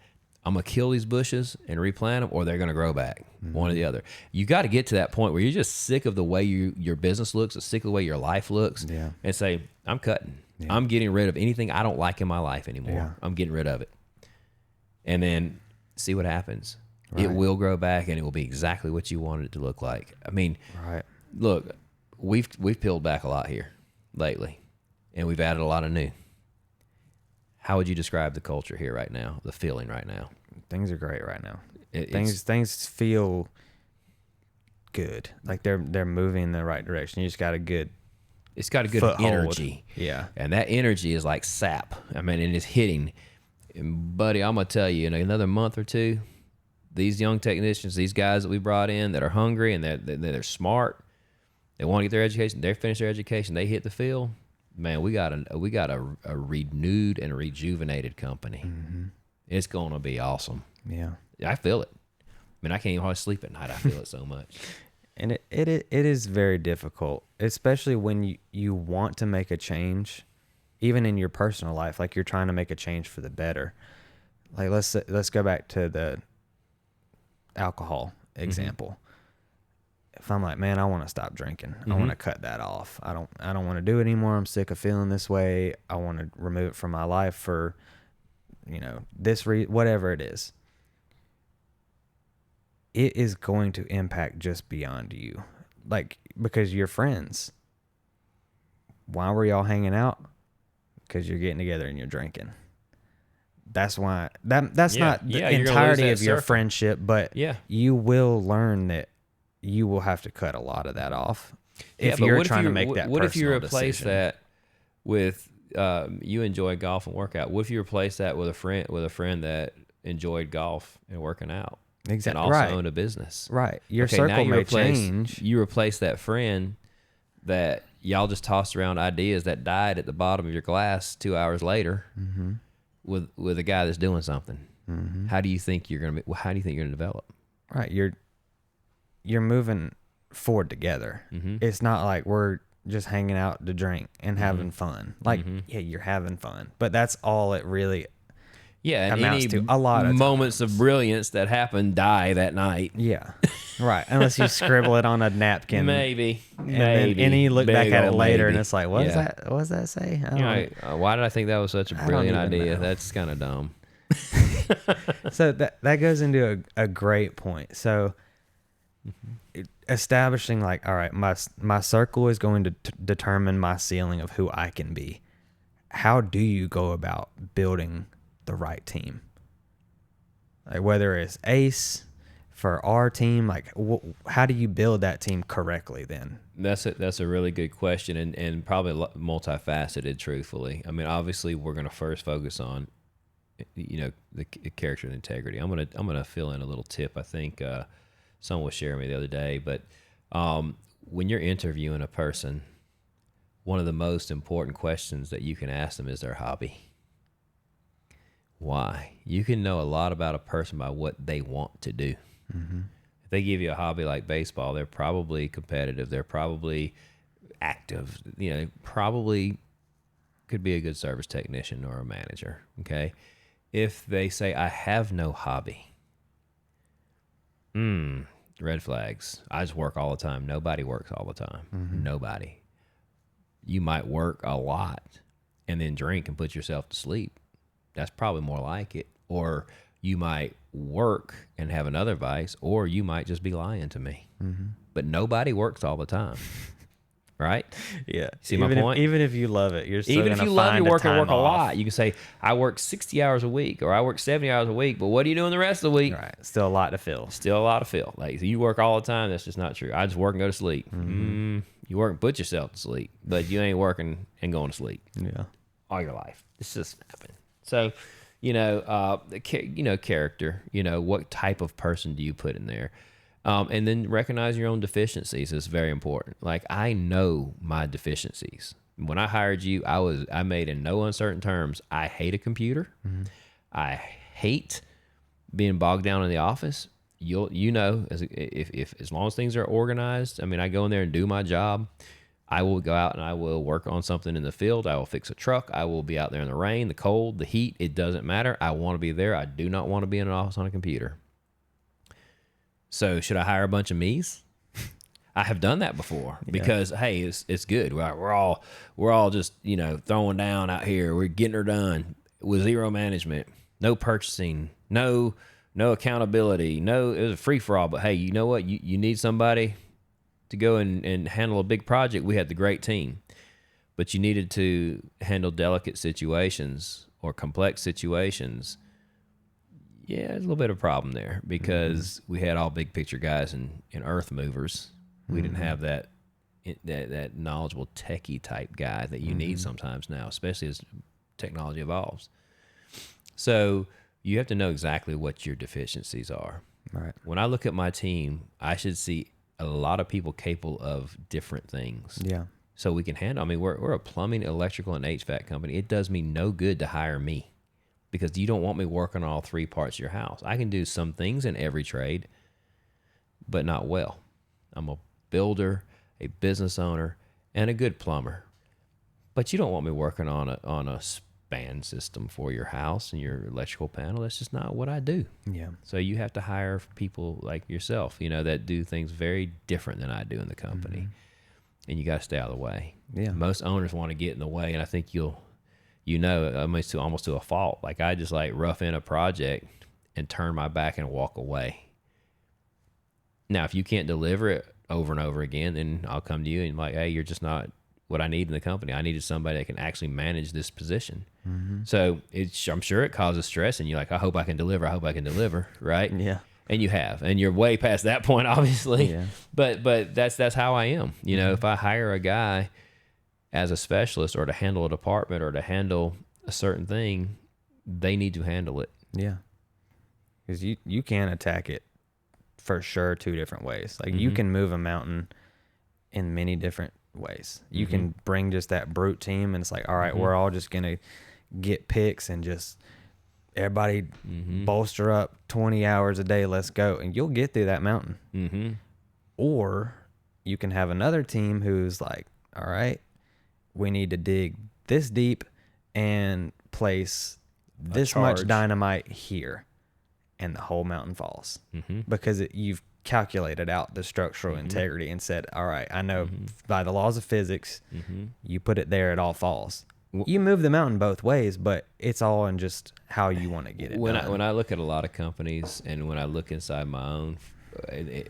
I'm going to kill these bushes and replant them, or they're going to grow back, one or the other. You got to get to that point where you're just sick of the way your business looks, or sick of the way your life looks, and say, I'm cutting. Yeah. I'm getting rid of anything I don't like in my life anymore. Yeah. I'm getting rid of it. And then see what happens. Right. It will grow back, and it will be exactly what you wanted it to look like. I mean, look, we've peeled back a lot here lately. and we've added a lot of new. How would you describe the culture here right now, the feeling right now? Things are great right now. It's- Things feel good. Like they're moving in the right direction. You just got a good It's got a good foothold. energy. Yeah. And that energy is like sap. I mean, and it's hitting. And buddy, I'm going to tell you, in another month or two, these young technicians, these guys that we brought in that are hungry and they're smart, they want to get their education, they finish their education, they hit the field, man, we got a renewed and rejuvenated company. It's going to be awesome. Yeah. I feel it. I mean, I can't even hardly sleep at night. I feel it so much. And it is very difficult, especially when you want to make a change, even in your personal life, like you're trying to make a change for the better. Like let's go back to the alcohol example. If I'm like, man, I want to stop drinking. I want to cut that off. I don't want to do it anymore. I'm sick of feeling this way. I want to remove it from my life for, whatever it is. It is going to impact just beyond you. Like, because you're friends. Why were y'all hanging out? Because you're getting together and you're drinking. That's why that's not the you're gonna lose entirety that of your circle. friendship, but Yeah. you will learn that you will have to cut a lot of that off if but you're what trying you- to make that What if you personal replace decision. that with you enjoy golf and workout? What if you replace that with a friend that enjoyed golf and working out? Exactly. And also Right. owned a business. Right. Your Okay, now circle you may replace, change. You replace that friend that y'all just tossed around ideas that died at the bottom of your glass 2 hours later with a guy that's doing something. How do you think you're gonna develop? Right. You're moving forward together. It's not like we're just hanging out to drink and having fun. Like, yeah, you're having fun, but that's all it really. Yeah, and Amounts any to a lot of moments of brilliance that happen die that night. Yeah. Right. Unless you scribble it on a napkin. Maybe, And then you look back Big at it ol' later and maybe. it's like, what is Yeah. that? What does that say? I don't You know, why did I think that was such a don't brilliant even idea? know. That's kind of dumb. So that goes into a great point. So establishing like, all right, my circle is going to determine my ceiling of who I can be. How do you go about building the right team? Like whether it's ACE for our team, like how do you build that team correctly then? That's a really good question and probably multifaceted, truthfully. I mean, obviously we're going to first focus on, the character and integrity. I'm going to fill in a little tip. I think someone was sharing me the other day, but when you're interviewing a person, one of the most important questions that you can ask them is their hobby. Why? You can know a lot about a person by what they want to do. If they give you a hobby like baseball, they're probably competitive. They're probably active. Probably could be a good service technician or a manager. Okay. If they say, I have no hobby, red flags. I just work all the time. Nobody works all the time. Nobody. You might work a lot and then drink and put yourself to sleep. That's probably more like it. Or you might work and have another vice, or you might just be lying to me. But nobody works all the time, right? Yeah. See my point? Even if you love it, you're still Even if gonna you love find your work and time work a off. lot, you can say, I work 60 hours a week, or I work 70 hours a week, but what are you doing the rest of the week? Right. Still a lot to fill. Still a lot of fill. Like, you work all the time, that's just not true. I just work and go to sleep. You work and put yourself to sleep, but you ain't working and going to sleep Yeah. all your life. It's just happening. So, character, what type of person do you put in there? And then recognize your own deficiencies is very important. Like, I know my deficiencies. When I hired you, I made in no uncertain terms, I hate a computer. I hate being bogged down in the office. As long as things are organized, I mean, I go in there and do my job. I will go out and I will work on something in the field. I will fix a truck. I will be out there in the rain, the cold, the heat. It doesn't matter. I want to be there. I do not want to be in an office on a computer. So should I hire a bunch of me's? I have done that before because, hey, it's good. We're all just, throwing down out here. We're getting her done with zero management, no purchasing, no accountability. No, it was a free for all. But hey, you know what? You need somebody to go and handle a big project. We had the great team. but you needed to handle delicate situations or complex situations. Yeah, there's a little bit of a problem there because we had all big picture guys and earth movers. We didn't have that knowledgeable techie type guy that you need sometimes now, especially as technology evolves. So you have to know exactly what your deficiencies are. Right. When I look at my team, I should see a lot of people capable of different things. Yeah. So we can handle. I mean, we're a plumbing, electrical, and HVAC company. It does me no good to hire me because you don't want me working on all three parts of your house. I can do some things in every trade, but not well. I'm a builder, a business owner, and a good plumber. But you don't want me working on a span system for your house and your electrical panel. That's just not what I do. Yeah. So you have to hire people like yourself, that do things very different than I do in the company. And you got to stay out of the way. Yeah. Most owners want to get in the way, and I think almost to a fault. Like I just like rough in a project and turn my back and walk away. Now, if you can't deliver it over and over again, then I'll come to you and like, hey, you're just not what I need in the company. I needed somebody that can actually manage this position. So I'm sure it causes stress, and you're like, I hope I can deliver. I hope I can deliver, right? Yeah. And you have, and you're way past that point, obviously. Yeah. But that's how I am. If I hire a guy as a specialist or to handle a department or to handle a certain thing, they need to handle it. Yeah. Because you can attack it for sure 2 different ways. Like you can move a mountain in many different ways. You can bring just that brute team, and it's like, all right, we're all just gonna get picks and just everybody bolster up 20 hours a day. Let's go, and you'll get through that mountain. Or you can have another team who's like, all right, we need to dig this deep and place this much charge. dynamite here, and the whole mountain falls because you've calculated out the structural integrity and said, all right, I know by the laws of physics, you put it there, it all falls. You move the mountain both ways, but it's all in just how you want to get it done. When I look at a lot of companies, and when I look inside my own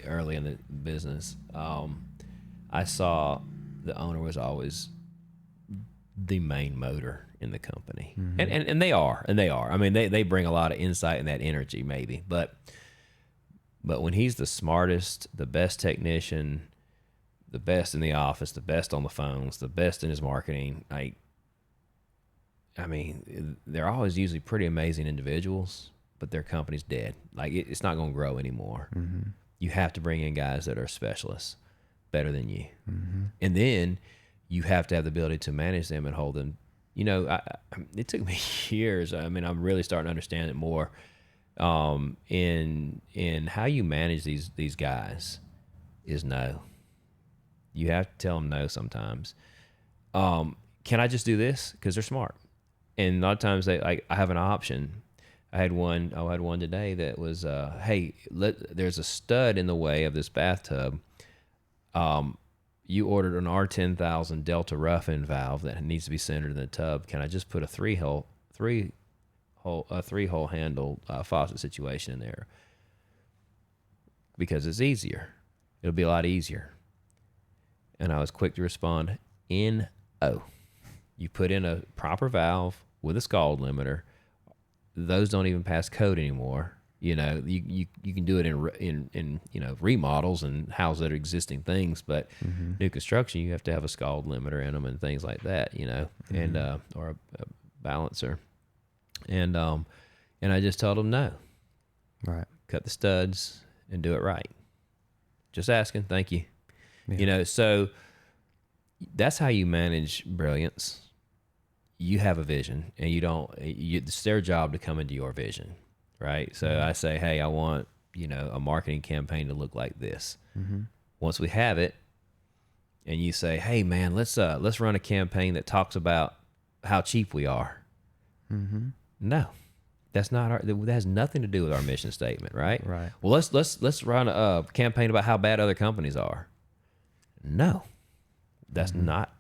early in the business, I saw the owner was always the main motor in the company, and they are. I mean, they bring a lot of insight and that energy, maybe, but when he's the smartest, the best technician, the best in the office, the best on the phones, the best in his marketing, they're always usually pretty amazing individuals, but their company's dead. Like it's not going to grow anymore. You have to bring in guys that are specialists, better than you, and then you have to have the ability to manage them and hold them. It took me years. I mean, I'm really starting to understand it more. In how you manage these guys is no. You have to tell them no sometimes. Can I just do this? Because they're smart. And a lot of times I have an option. I had one today that was, hey, there's a stud in the way of this bathtub. You ordered an R10,000 Delta rough-in valve that needs to be centered in the tub. Can I just put a three-hole handle faucet situation in there? Because it's easier. It'll be a lot easier. And I was quick to respond, N-O. You put in a proper valve with a scald limiter. Those don't even pass code anymore. You can do it in remodels and house that are existing things, but new construction, you have to have a scald limiter in them and things like that, and or a balancer. And I just told them no. Right. Cut the studs and do it right. Just asking. Thank you. Yeah. So that's how you manage brilliance. You have a vision, and it's their job to come into your vision, right? So I say, hey, I want, a marketing campaign to look like this. Once we have it, and you say, hey, man, let's run a campaign that talks about how cheap we are. No, that's not that has nothing to do with our mission statement, right? Right. Well, let's run a campaign about how bad other companies are. No, that's not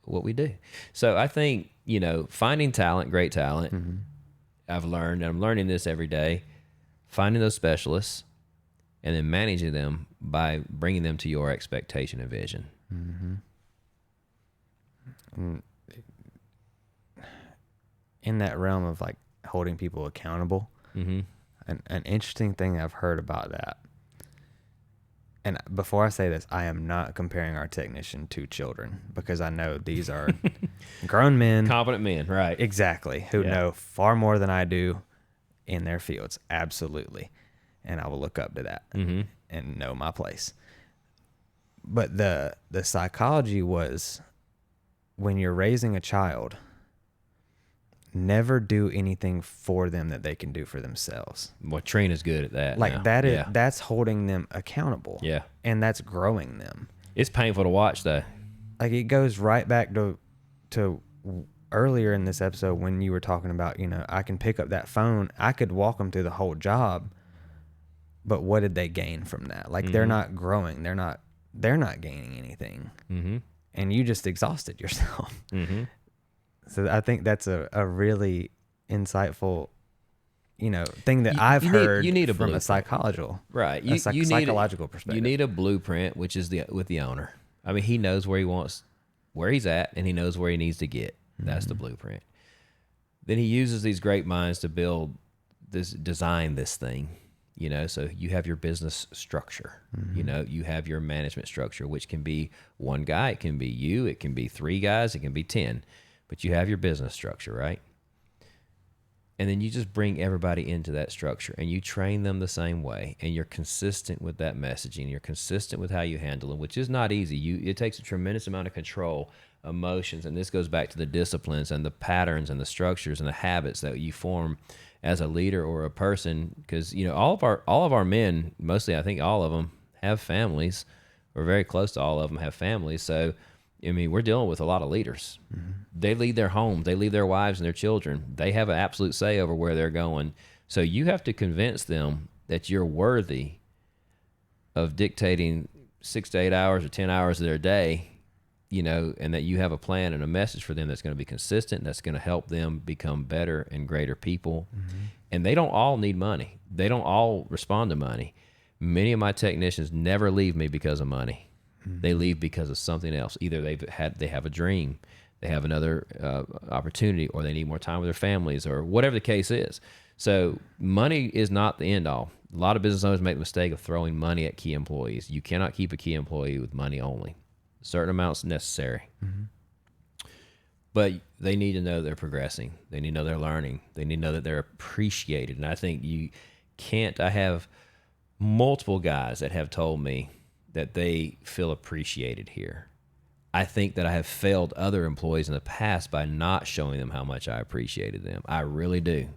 what we do. So I think, finding talent, great talent, I've learned, and I'm learning this every day, finding those specialists and then managing them by bringing them to your expectation and vision. in that realm of like holding people accountable, an interesting thing I've heard about that. And before I say this, I am not comparing our technician to children, because I know these are grown men, Competent men, right? exactly, who know far more than I do in their fields. Absolutely. And I will look up to that and know my place. But the psychology was, when you're raising a child, never do anything for them that they can do for themselves. Well, Trina's good at that. Like now. that is Yeah. that's holding them accountable. Yeah. And that's growing them. It's painful to watch, though. Like it goes right back to earlier in this episode when you were talking about, I can pick up that phone, I could walk them through the whole job, but what did they gain from that? Like they're not growing, they're not gaining anything, and you just exhausted yourself. So I think that's a really insightful, thing that I've heard you need a from a blueprint. psychological, Right. a psychological perspective. You need a blueprint, which is with the owner. I mean, he knows where he's at, and he knows where he needs to get. That's the blueprint. Then he uses these great minds to design this thing. So you have your business structure. You have your management structure, which can be one guy, it can be you, it can be 3 guys, it can be 10. But you have your business structure, right? And then you just bring everybody into that structure and you train them the same way, and you're consistent with that messaging. You're consistent with how you handle them, which is not easy. It takes a tremendous amount of control, emotions, and this goes back to the disciplines and the patterns and the structures and the habits that you form as a leader or a person. Because all of our men, mostly I think all of them, have families, or very close to all of them have families. So I mean, we're dealing with a lot of leaders. They lead their homes, they lead their wives and their children. They have an absolute say over where they're going. So you have to convince them that you're worthy of dictating 6 to 8 hours or 10 hours of their day, and that you have a plan and a message for them that's going to be consistent, that's going to help them become better and greater people. And they don't all need money. They don't all respond to money. Many of my technicians never leave me because of money. They leave because of something else. Either they have a dream, they have another opportunity, or they need more time with their families, or whatever the case is. So money is not the end all. A lot of business owners make the mistake of throwing money at key employees. You cannot keep a key employee with money only. Certain amounts necessary. But they need to know they're progressing. They need to know they're learning. They need to know that they're appreciated. And I think I have multiple guys that have told me that they feel appreciated here. I think that I have failed other employees in the past by not showing them how much I appreciated them. I really do.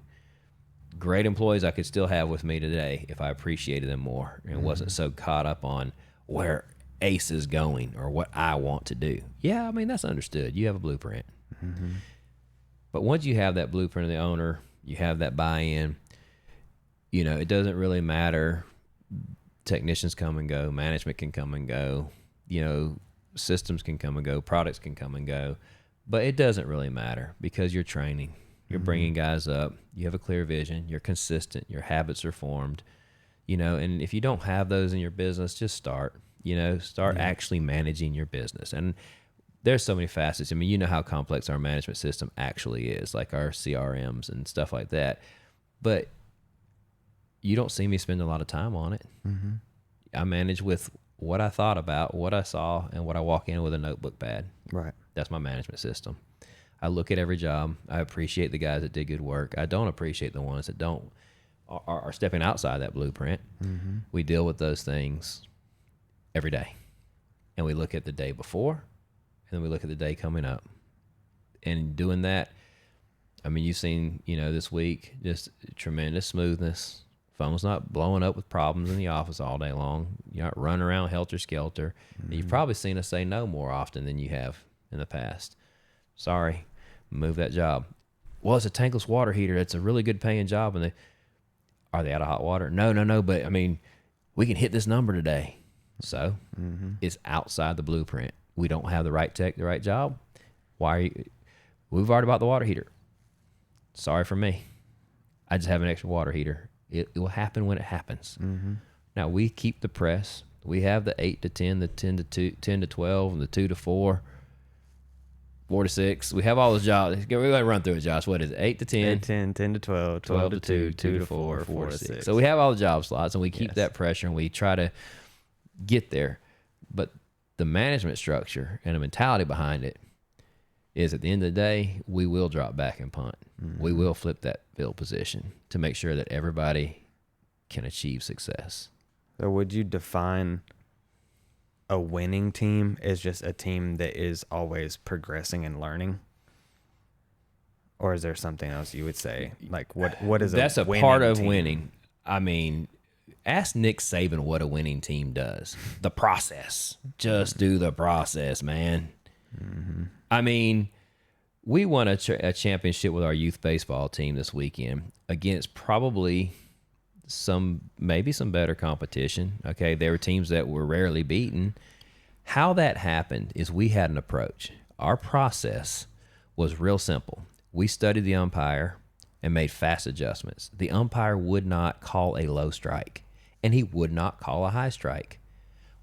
Great employees I could still have with me today if I appreciated them more and wasn't so caught up on where Ace is going or what I want to do. Yeah, I mean, that's understood. You have a blueprint. But once you have that blueprint of the owner, you have that buy-in, it doesn't really matter. Technicians come and go, management can come and go, systems can come and go, products can come and go, but it doesn't really matter because you're training, you're bringing guys up, you have a clear vision, you're consistent, your habits are formed, and if you don't have those in your business, just start actually managing your business. And there's so many facets. I mean, how complex our management system actually is, like our CRMs and stuff like that, but you don't see me spend a lot of time on it. I manage with what I thought about, what I saw, and what I walk in with a notebook pad. Right. That's my management system. I look at every job. I appreciate the guys that did good work. I don't appreciate the ones that are stepping outside that blueprint. We deal with those things every day. And we look at the day before, and then we look at the day coming up. And doing that, I mean, you've seen, this week, just tremendous smoothness. Phone's not blowing up with problems in the office all day long. You're not running around helter-skelter. You've probably seen us say no more often than you have in the past. Sorry, move that job. Well, it's a tankless water heater. It's a really good paying job. And are they out of hot water? No. But, I mean, we can hit this number today. So it's outside the blueprint. We don't have the right tech, the right job. We've already bought the water heater. Sorry for me. I just have an extra water heater. It will happen when it happens. Now, we keep the press. We have the 8 to 10, the 10 to 12, and the 2 to 4. 4 to 6. We have all those jobs. We're going to run through it, Josh. What is it? 8 to 10? 8 to 10, 10 to 12, 12 to 2, 2 to 4, 4 to 6. So we have all the job slots, and we keep Yes. that pressure, and we try to get there. But the management structure and the mentality behind it is, at the end of the day, we will drop back and punt. We will flip that field position to make sure that everybody can achieve success. So would you define a winning team as just a team that is always progressing and learning? Or is there something else you would say? Like what is That's a a winning part of team? winning. I mean, ask Nick Saban what a winning team does. The process. Just do the process, man. I mean, we won a championship with our youth baseball team this weekend against probably maybe some better competition. Okay, there were teams that were rarely beaten. How that happened is we had an approach. Our process was real simple. We studied the umpire and made fast adjustments. The umpire would not call a low strike, and he would not call a high strike.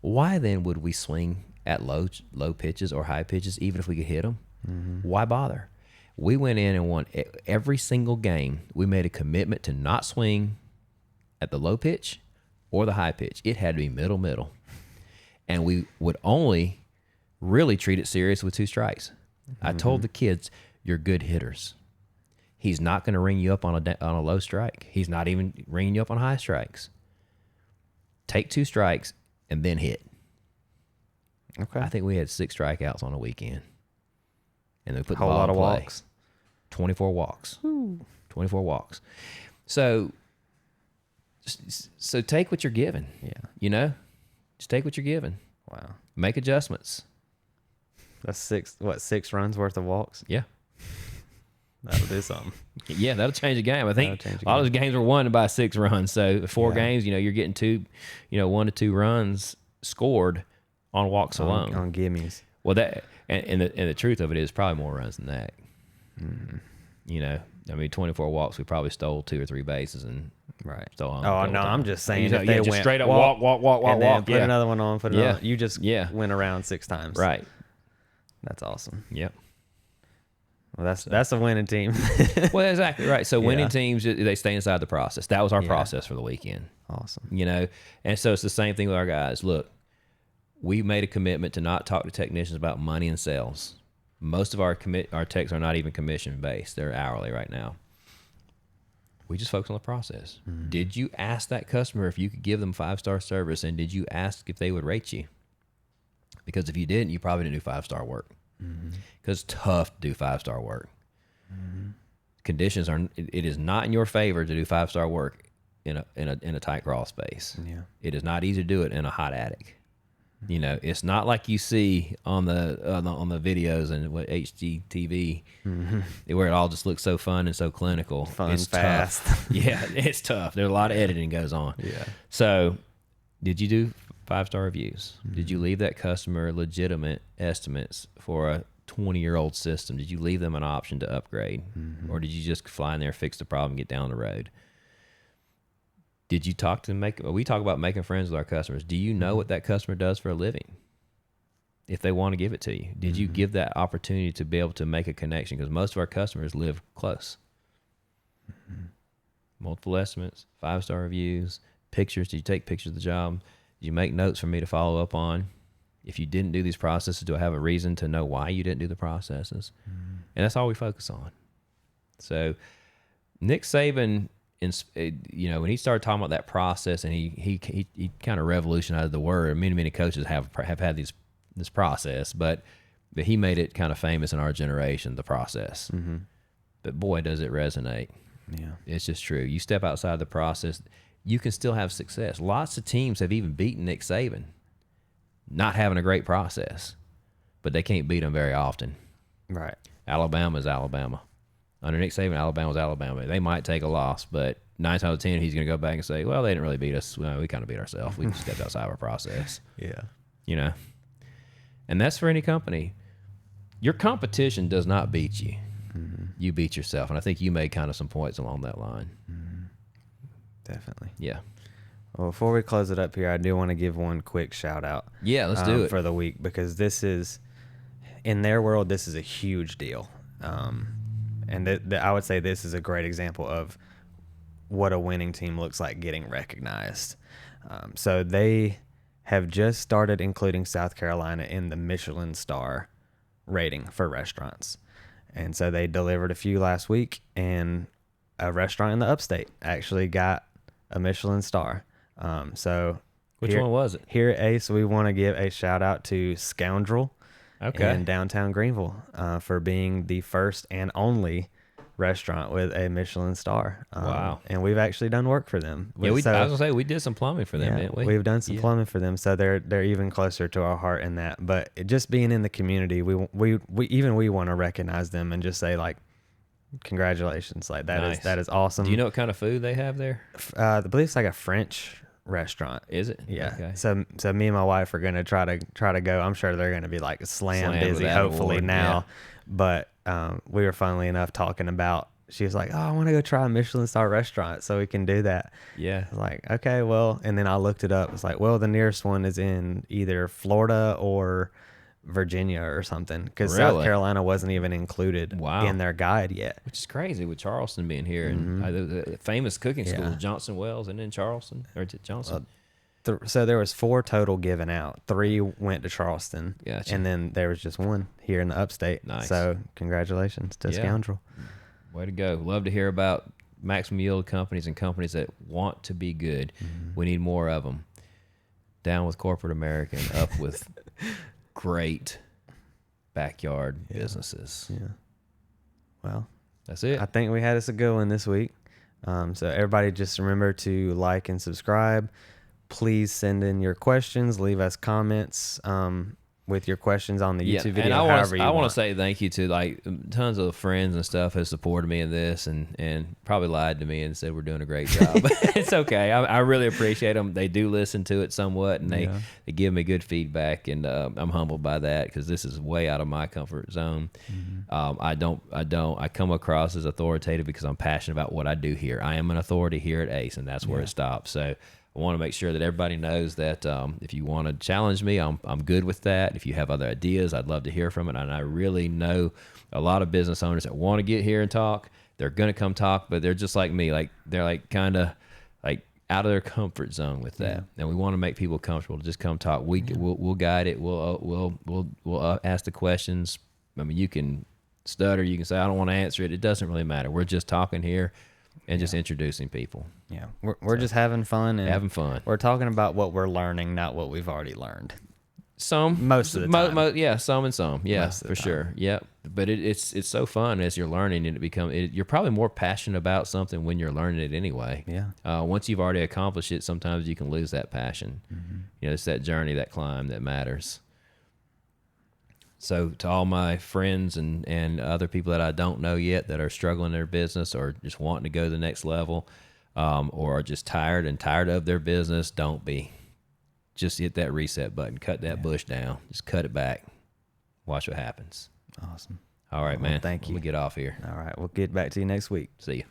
Why then would we swing at low pitches or high pitches, even if we could hit them? Why bother? We went in and won every single game. We made a commitment to not swing at the low pitch or the high pitch. It had to be middle. And we would only really treat it serious with 2 strikes. I told the kids, you're good hitters. He's not going to ring you up on a low strike. He's not even ringing you up on high strikes. Take 2 strikes and then hit. Okay. I think we had 6 strikeouts on a weekend. And they put the Whole ball lot in of play. walks. 24 walks. 24 walks. So take what you're given. Yeah. You know? Just take what you're given. Wow. Make adjustments. That's 6 runs worth of walks? Yeah. That'll do something. Yeah, that'll change the game. I think That'll change the a lot of those games were won by 6 runs. So 4 games, you're getting 1 to 2 runs scored on walks alone. On gimmies. Well, that and the truth of it is probably more runs than that. You know, I mean, 24 walks, we probably stole 2 or 3 bases and Right. stole on. Oh, no, I'm just saying if yeah, they just went straight up walk, walk, and then walk. put another one on, Yeah. You just Yeah. went around 6 times. Right. That's awesome. Yep. Well, that's a winning team. Well, exactly right. So winning Yeah. teams, they stay inside the process. That was our process for the weekend. Awesome. You know, and so it's the same thing with our guys. Look, we made a commitment to not talk to technicians about money and sales. Most of our techs are not even commission based; they're hourly right now. We just focus on the process. Did you ask that customer if you could give them 5-star service, and did you ask if they would rate you? Because if you didn't, you probably didn't do 5-star work. Because it's tough to do 5-star work. Conditions are. It is not in your favor to do 5-star work in a tight crawl space. Yeah. It is not easy to do it in a hot attic. You know, it's not like you see on the videos and what HGTV, where it all just looks so fun and so clinical. Fun, it's fast. Tough. Yeah, it's tough. There's a lot of editing goes on. Yeah. So, did you do 5-star reviews? Did you leave that customer legitimate estimates for a 20-year-old system? Did you leave them an option to upgrade, or did you just fly in there, fix the problem, get down the road? Did you talk to we talk about making friends with our customers. Do you know what that customer does for a living? If they want to give it to you, did you give that opportunity to be able to make a connection? Because most of our customers live close. Multiple estimates, 5-star reviews, pictures. Did you take pictures of the job? Did you make notes for me to follow up on? If you didn't do these processes, do I have a reason to know why you didn't do the processes? And that's all we focus on. So Nick Saban, when he started talking about that process, and he kind of revolutionized the word. Many coaches have had this process, but he made it kind of famous in our generation, the process. But boy, does it resonate. Yeah. It's just true. You step outside the process, you can still have success. Lots of teams have even beaten Nick Saban, not having a great process, but they can't beat him very often. Right. Alabama is Alabama. Under Nick Saban, Alabama's Alabama. They might take a loss, but 9 times out of 10, he's going to go back and say, well, they didn't really beat us. Well, we kind of beat ourselves. We just stepped outside our process. Yeah. You know? And that's for any company. Your competition does not beat you. You beat yourself. And I think you made kind of some points along that line. Definitely. Yeah. Well, before we close it up here, I do want to give one quick shout out. Yeah, let's do it. For the week, because this is, in their world, this is a huge deal. And I would say this is a great example of what a winning team looks like getting recognized. So they have just started including South Carolina in the Michelin star rating for restaurants. And so they delivered a few last week, and a restaurant in the upstate actually got a Michelin star. So Which one was it? Here at Ace, we want to give a shout out to Scoundrel in downtown Greenville for being the first and only restaurant with a Michelin star. Wow. And we've actually done work for them. Yeah, I was gonna say we did some plumbing for them, didn't we? We've done some plumbing for them, so they're even closer to our heart in that. But just being in the community, we want to recognize them and just say, like, congratulations. Like, that is awesome. Do you know what kind of food they have there? I believe it's like a French restaurant. Is it? Yeah. Okay. So me and my wife are gonna try to go. I'm sure they're gonna be like slam Slammed busy, with that hopefully award, now. But we were funnily enough talking about. She was like, "Oh, I want to go try a Michelin star restaurant, so we can do that." Yeah. I was like, "Okay, well," and then I looked it up. It's like, well, the nearest one is in either Florida or Virginia or something, because South Really? Carolina wasn't even included in their guide yet. Which is crazy with Charleston being here, and the famous cooking school, Yeah. Johnson Wells, and then Charleston, or is it Johnson? So there was 4 total given out. 3 went to Charleston, Gotcha. and then there was just 1 here in the upstate. Nice. So congratulations to Yeah. Scoundrel. Way to go. Love to hear about maximum yield companies and companies that want to be good. We need more of them. Down with corporate America and up with great backyard businesses. Yeah. Well, That's it. I think we had us a good one this week. So everybody just remember to like and subscribe. Please send in your questions. Leave us comments with your questions on the YouTube video. And I want to say thank you to like tons of friends and stuff have supported me in this and probably lied to me and said we're doing a great job. But it's okay. I really appreciate them. They do listen to it somewhat, and they give me good feedback, and I'm humbled by that because this is way out of my comfort zone. I come across as authoritative because I'm passionate about what I do here. I am an authority here at Ace, and that's where it stops. So I want to make sure that everybody knows that if you want to challenge me, I'm good with that. If you have other ideas, I'd love to hear from it. And I really know a lot of business owners that want to get here and talk. They're going to come talk, but they're just like me. Like they're like kind of like out of their comfort zone with that. And we want to make people comfortable to just come talk. We'll guide it. We'll ask the questions. I mean, you can stutter. You can say, I don't want to answer it. It doesn't really matter. We're just talking here and just introducing people. Yeah, we're just having fun and having fun. We're talking about what we're learning, not what we've already learned. Some, most of the time. Yeah, some and some. Yeah, for sure. Yeah, but it's so fun as you're learning, and you're probably more passionate about something when you're learning it anyway. Yeah. Once you've already accomplished it, sometimes you can lose that passion. You know, it's that journey, that climb that matters. So to all my friends and other people that I don't know yet that are struggling in their business or just wanting to go to the next level, or are just tired of their business, don't be. Just hit that reset button. Cut that bush down. Just cut it back. Watch what happens. Awesome. All right, man. Thank you. We'll get off here. All right. We'll get back to you next week. See you.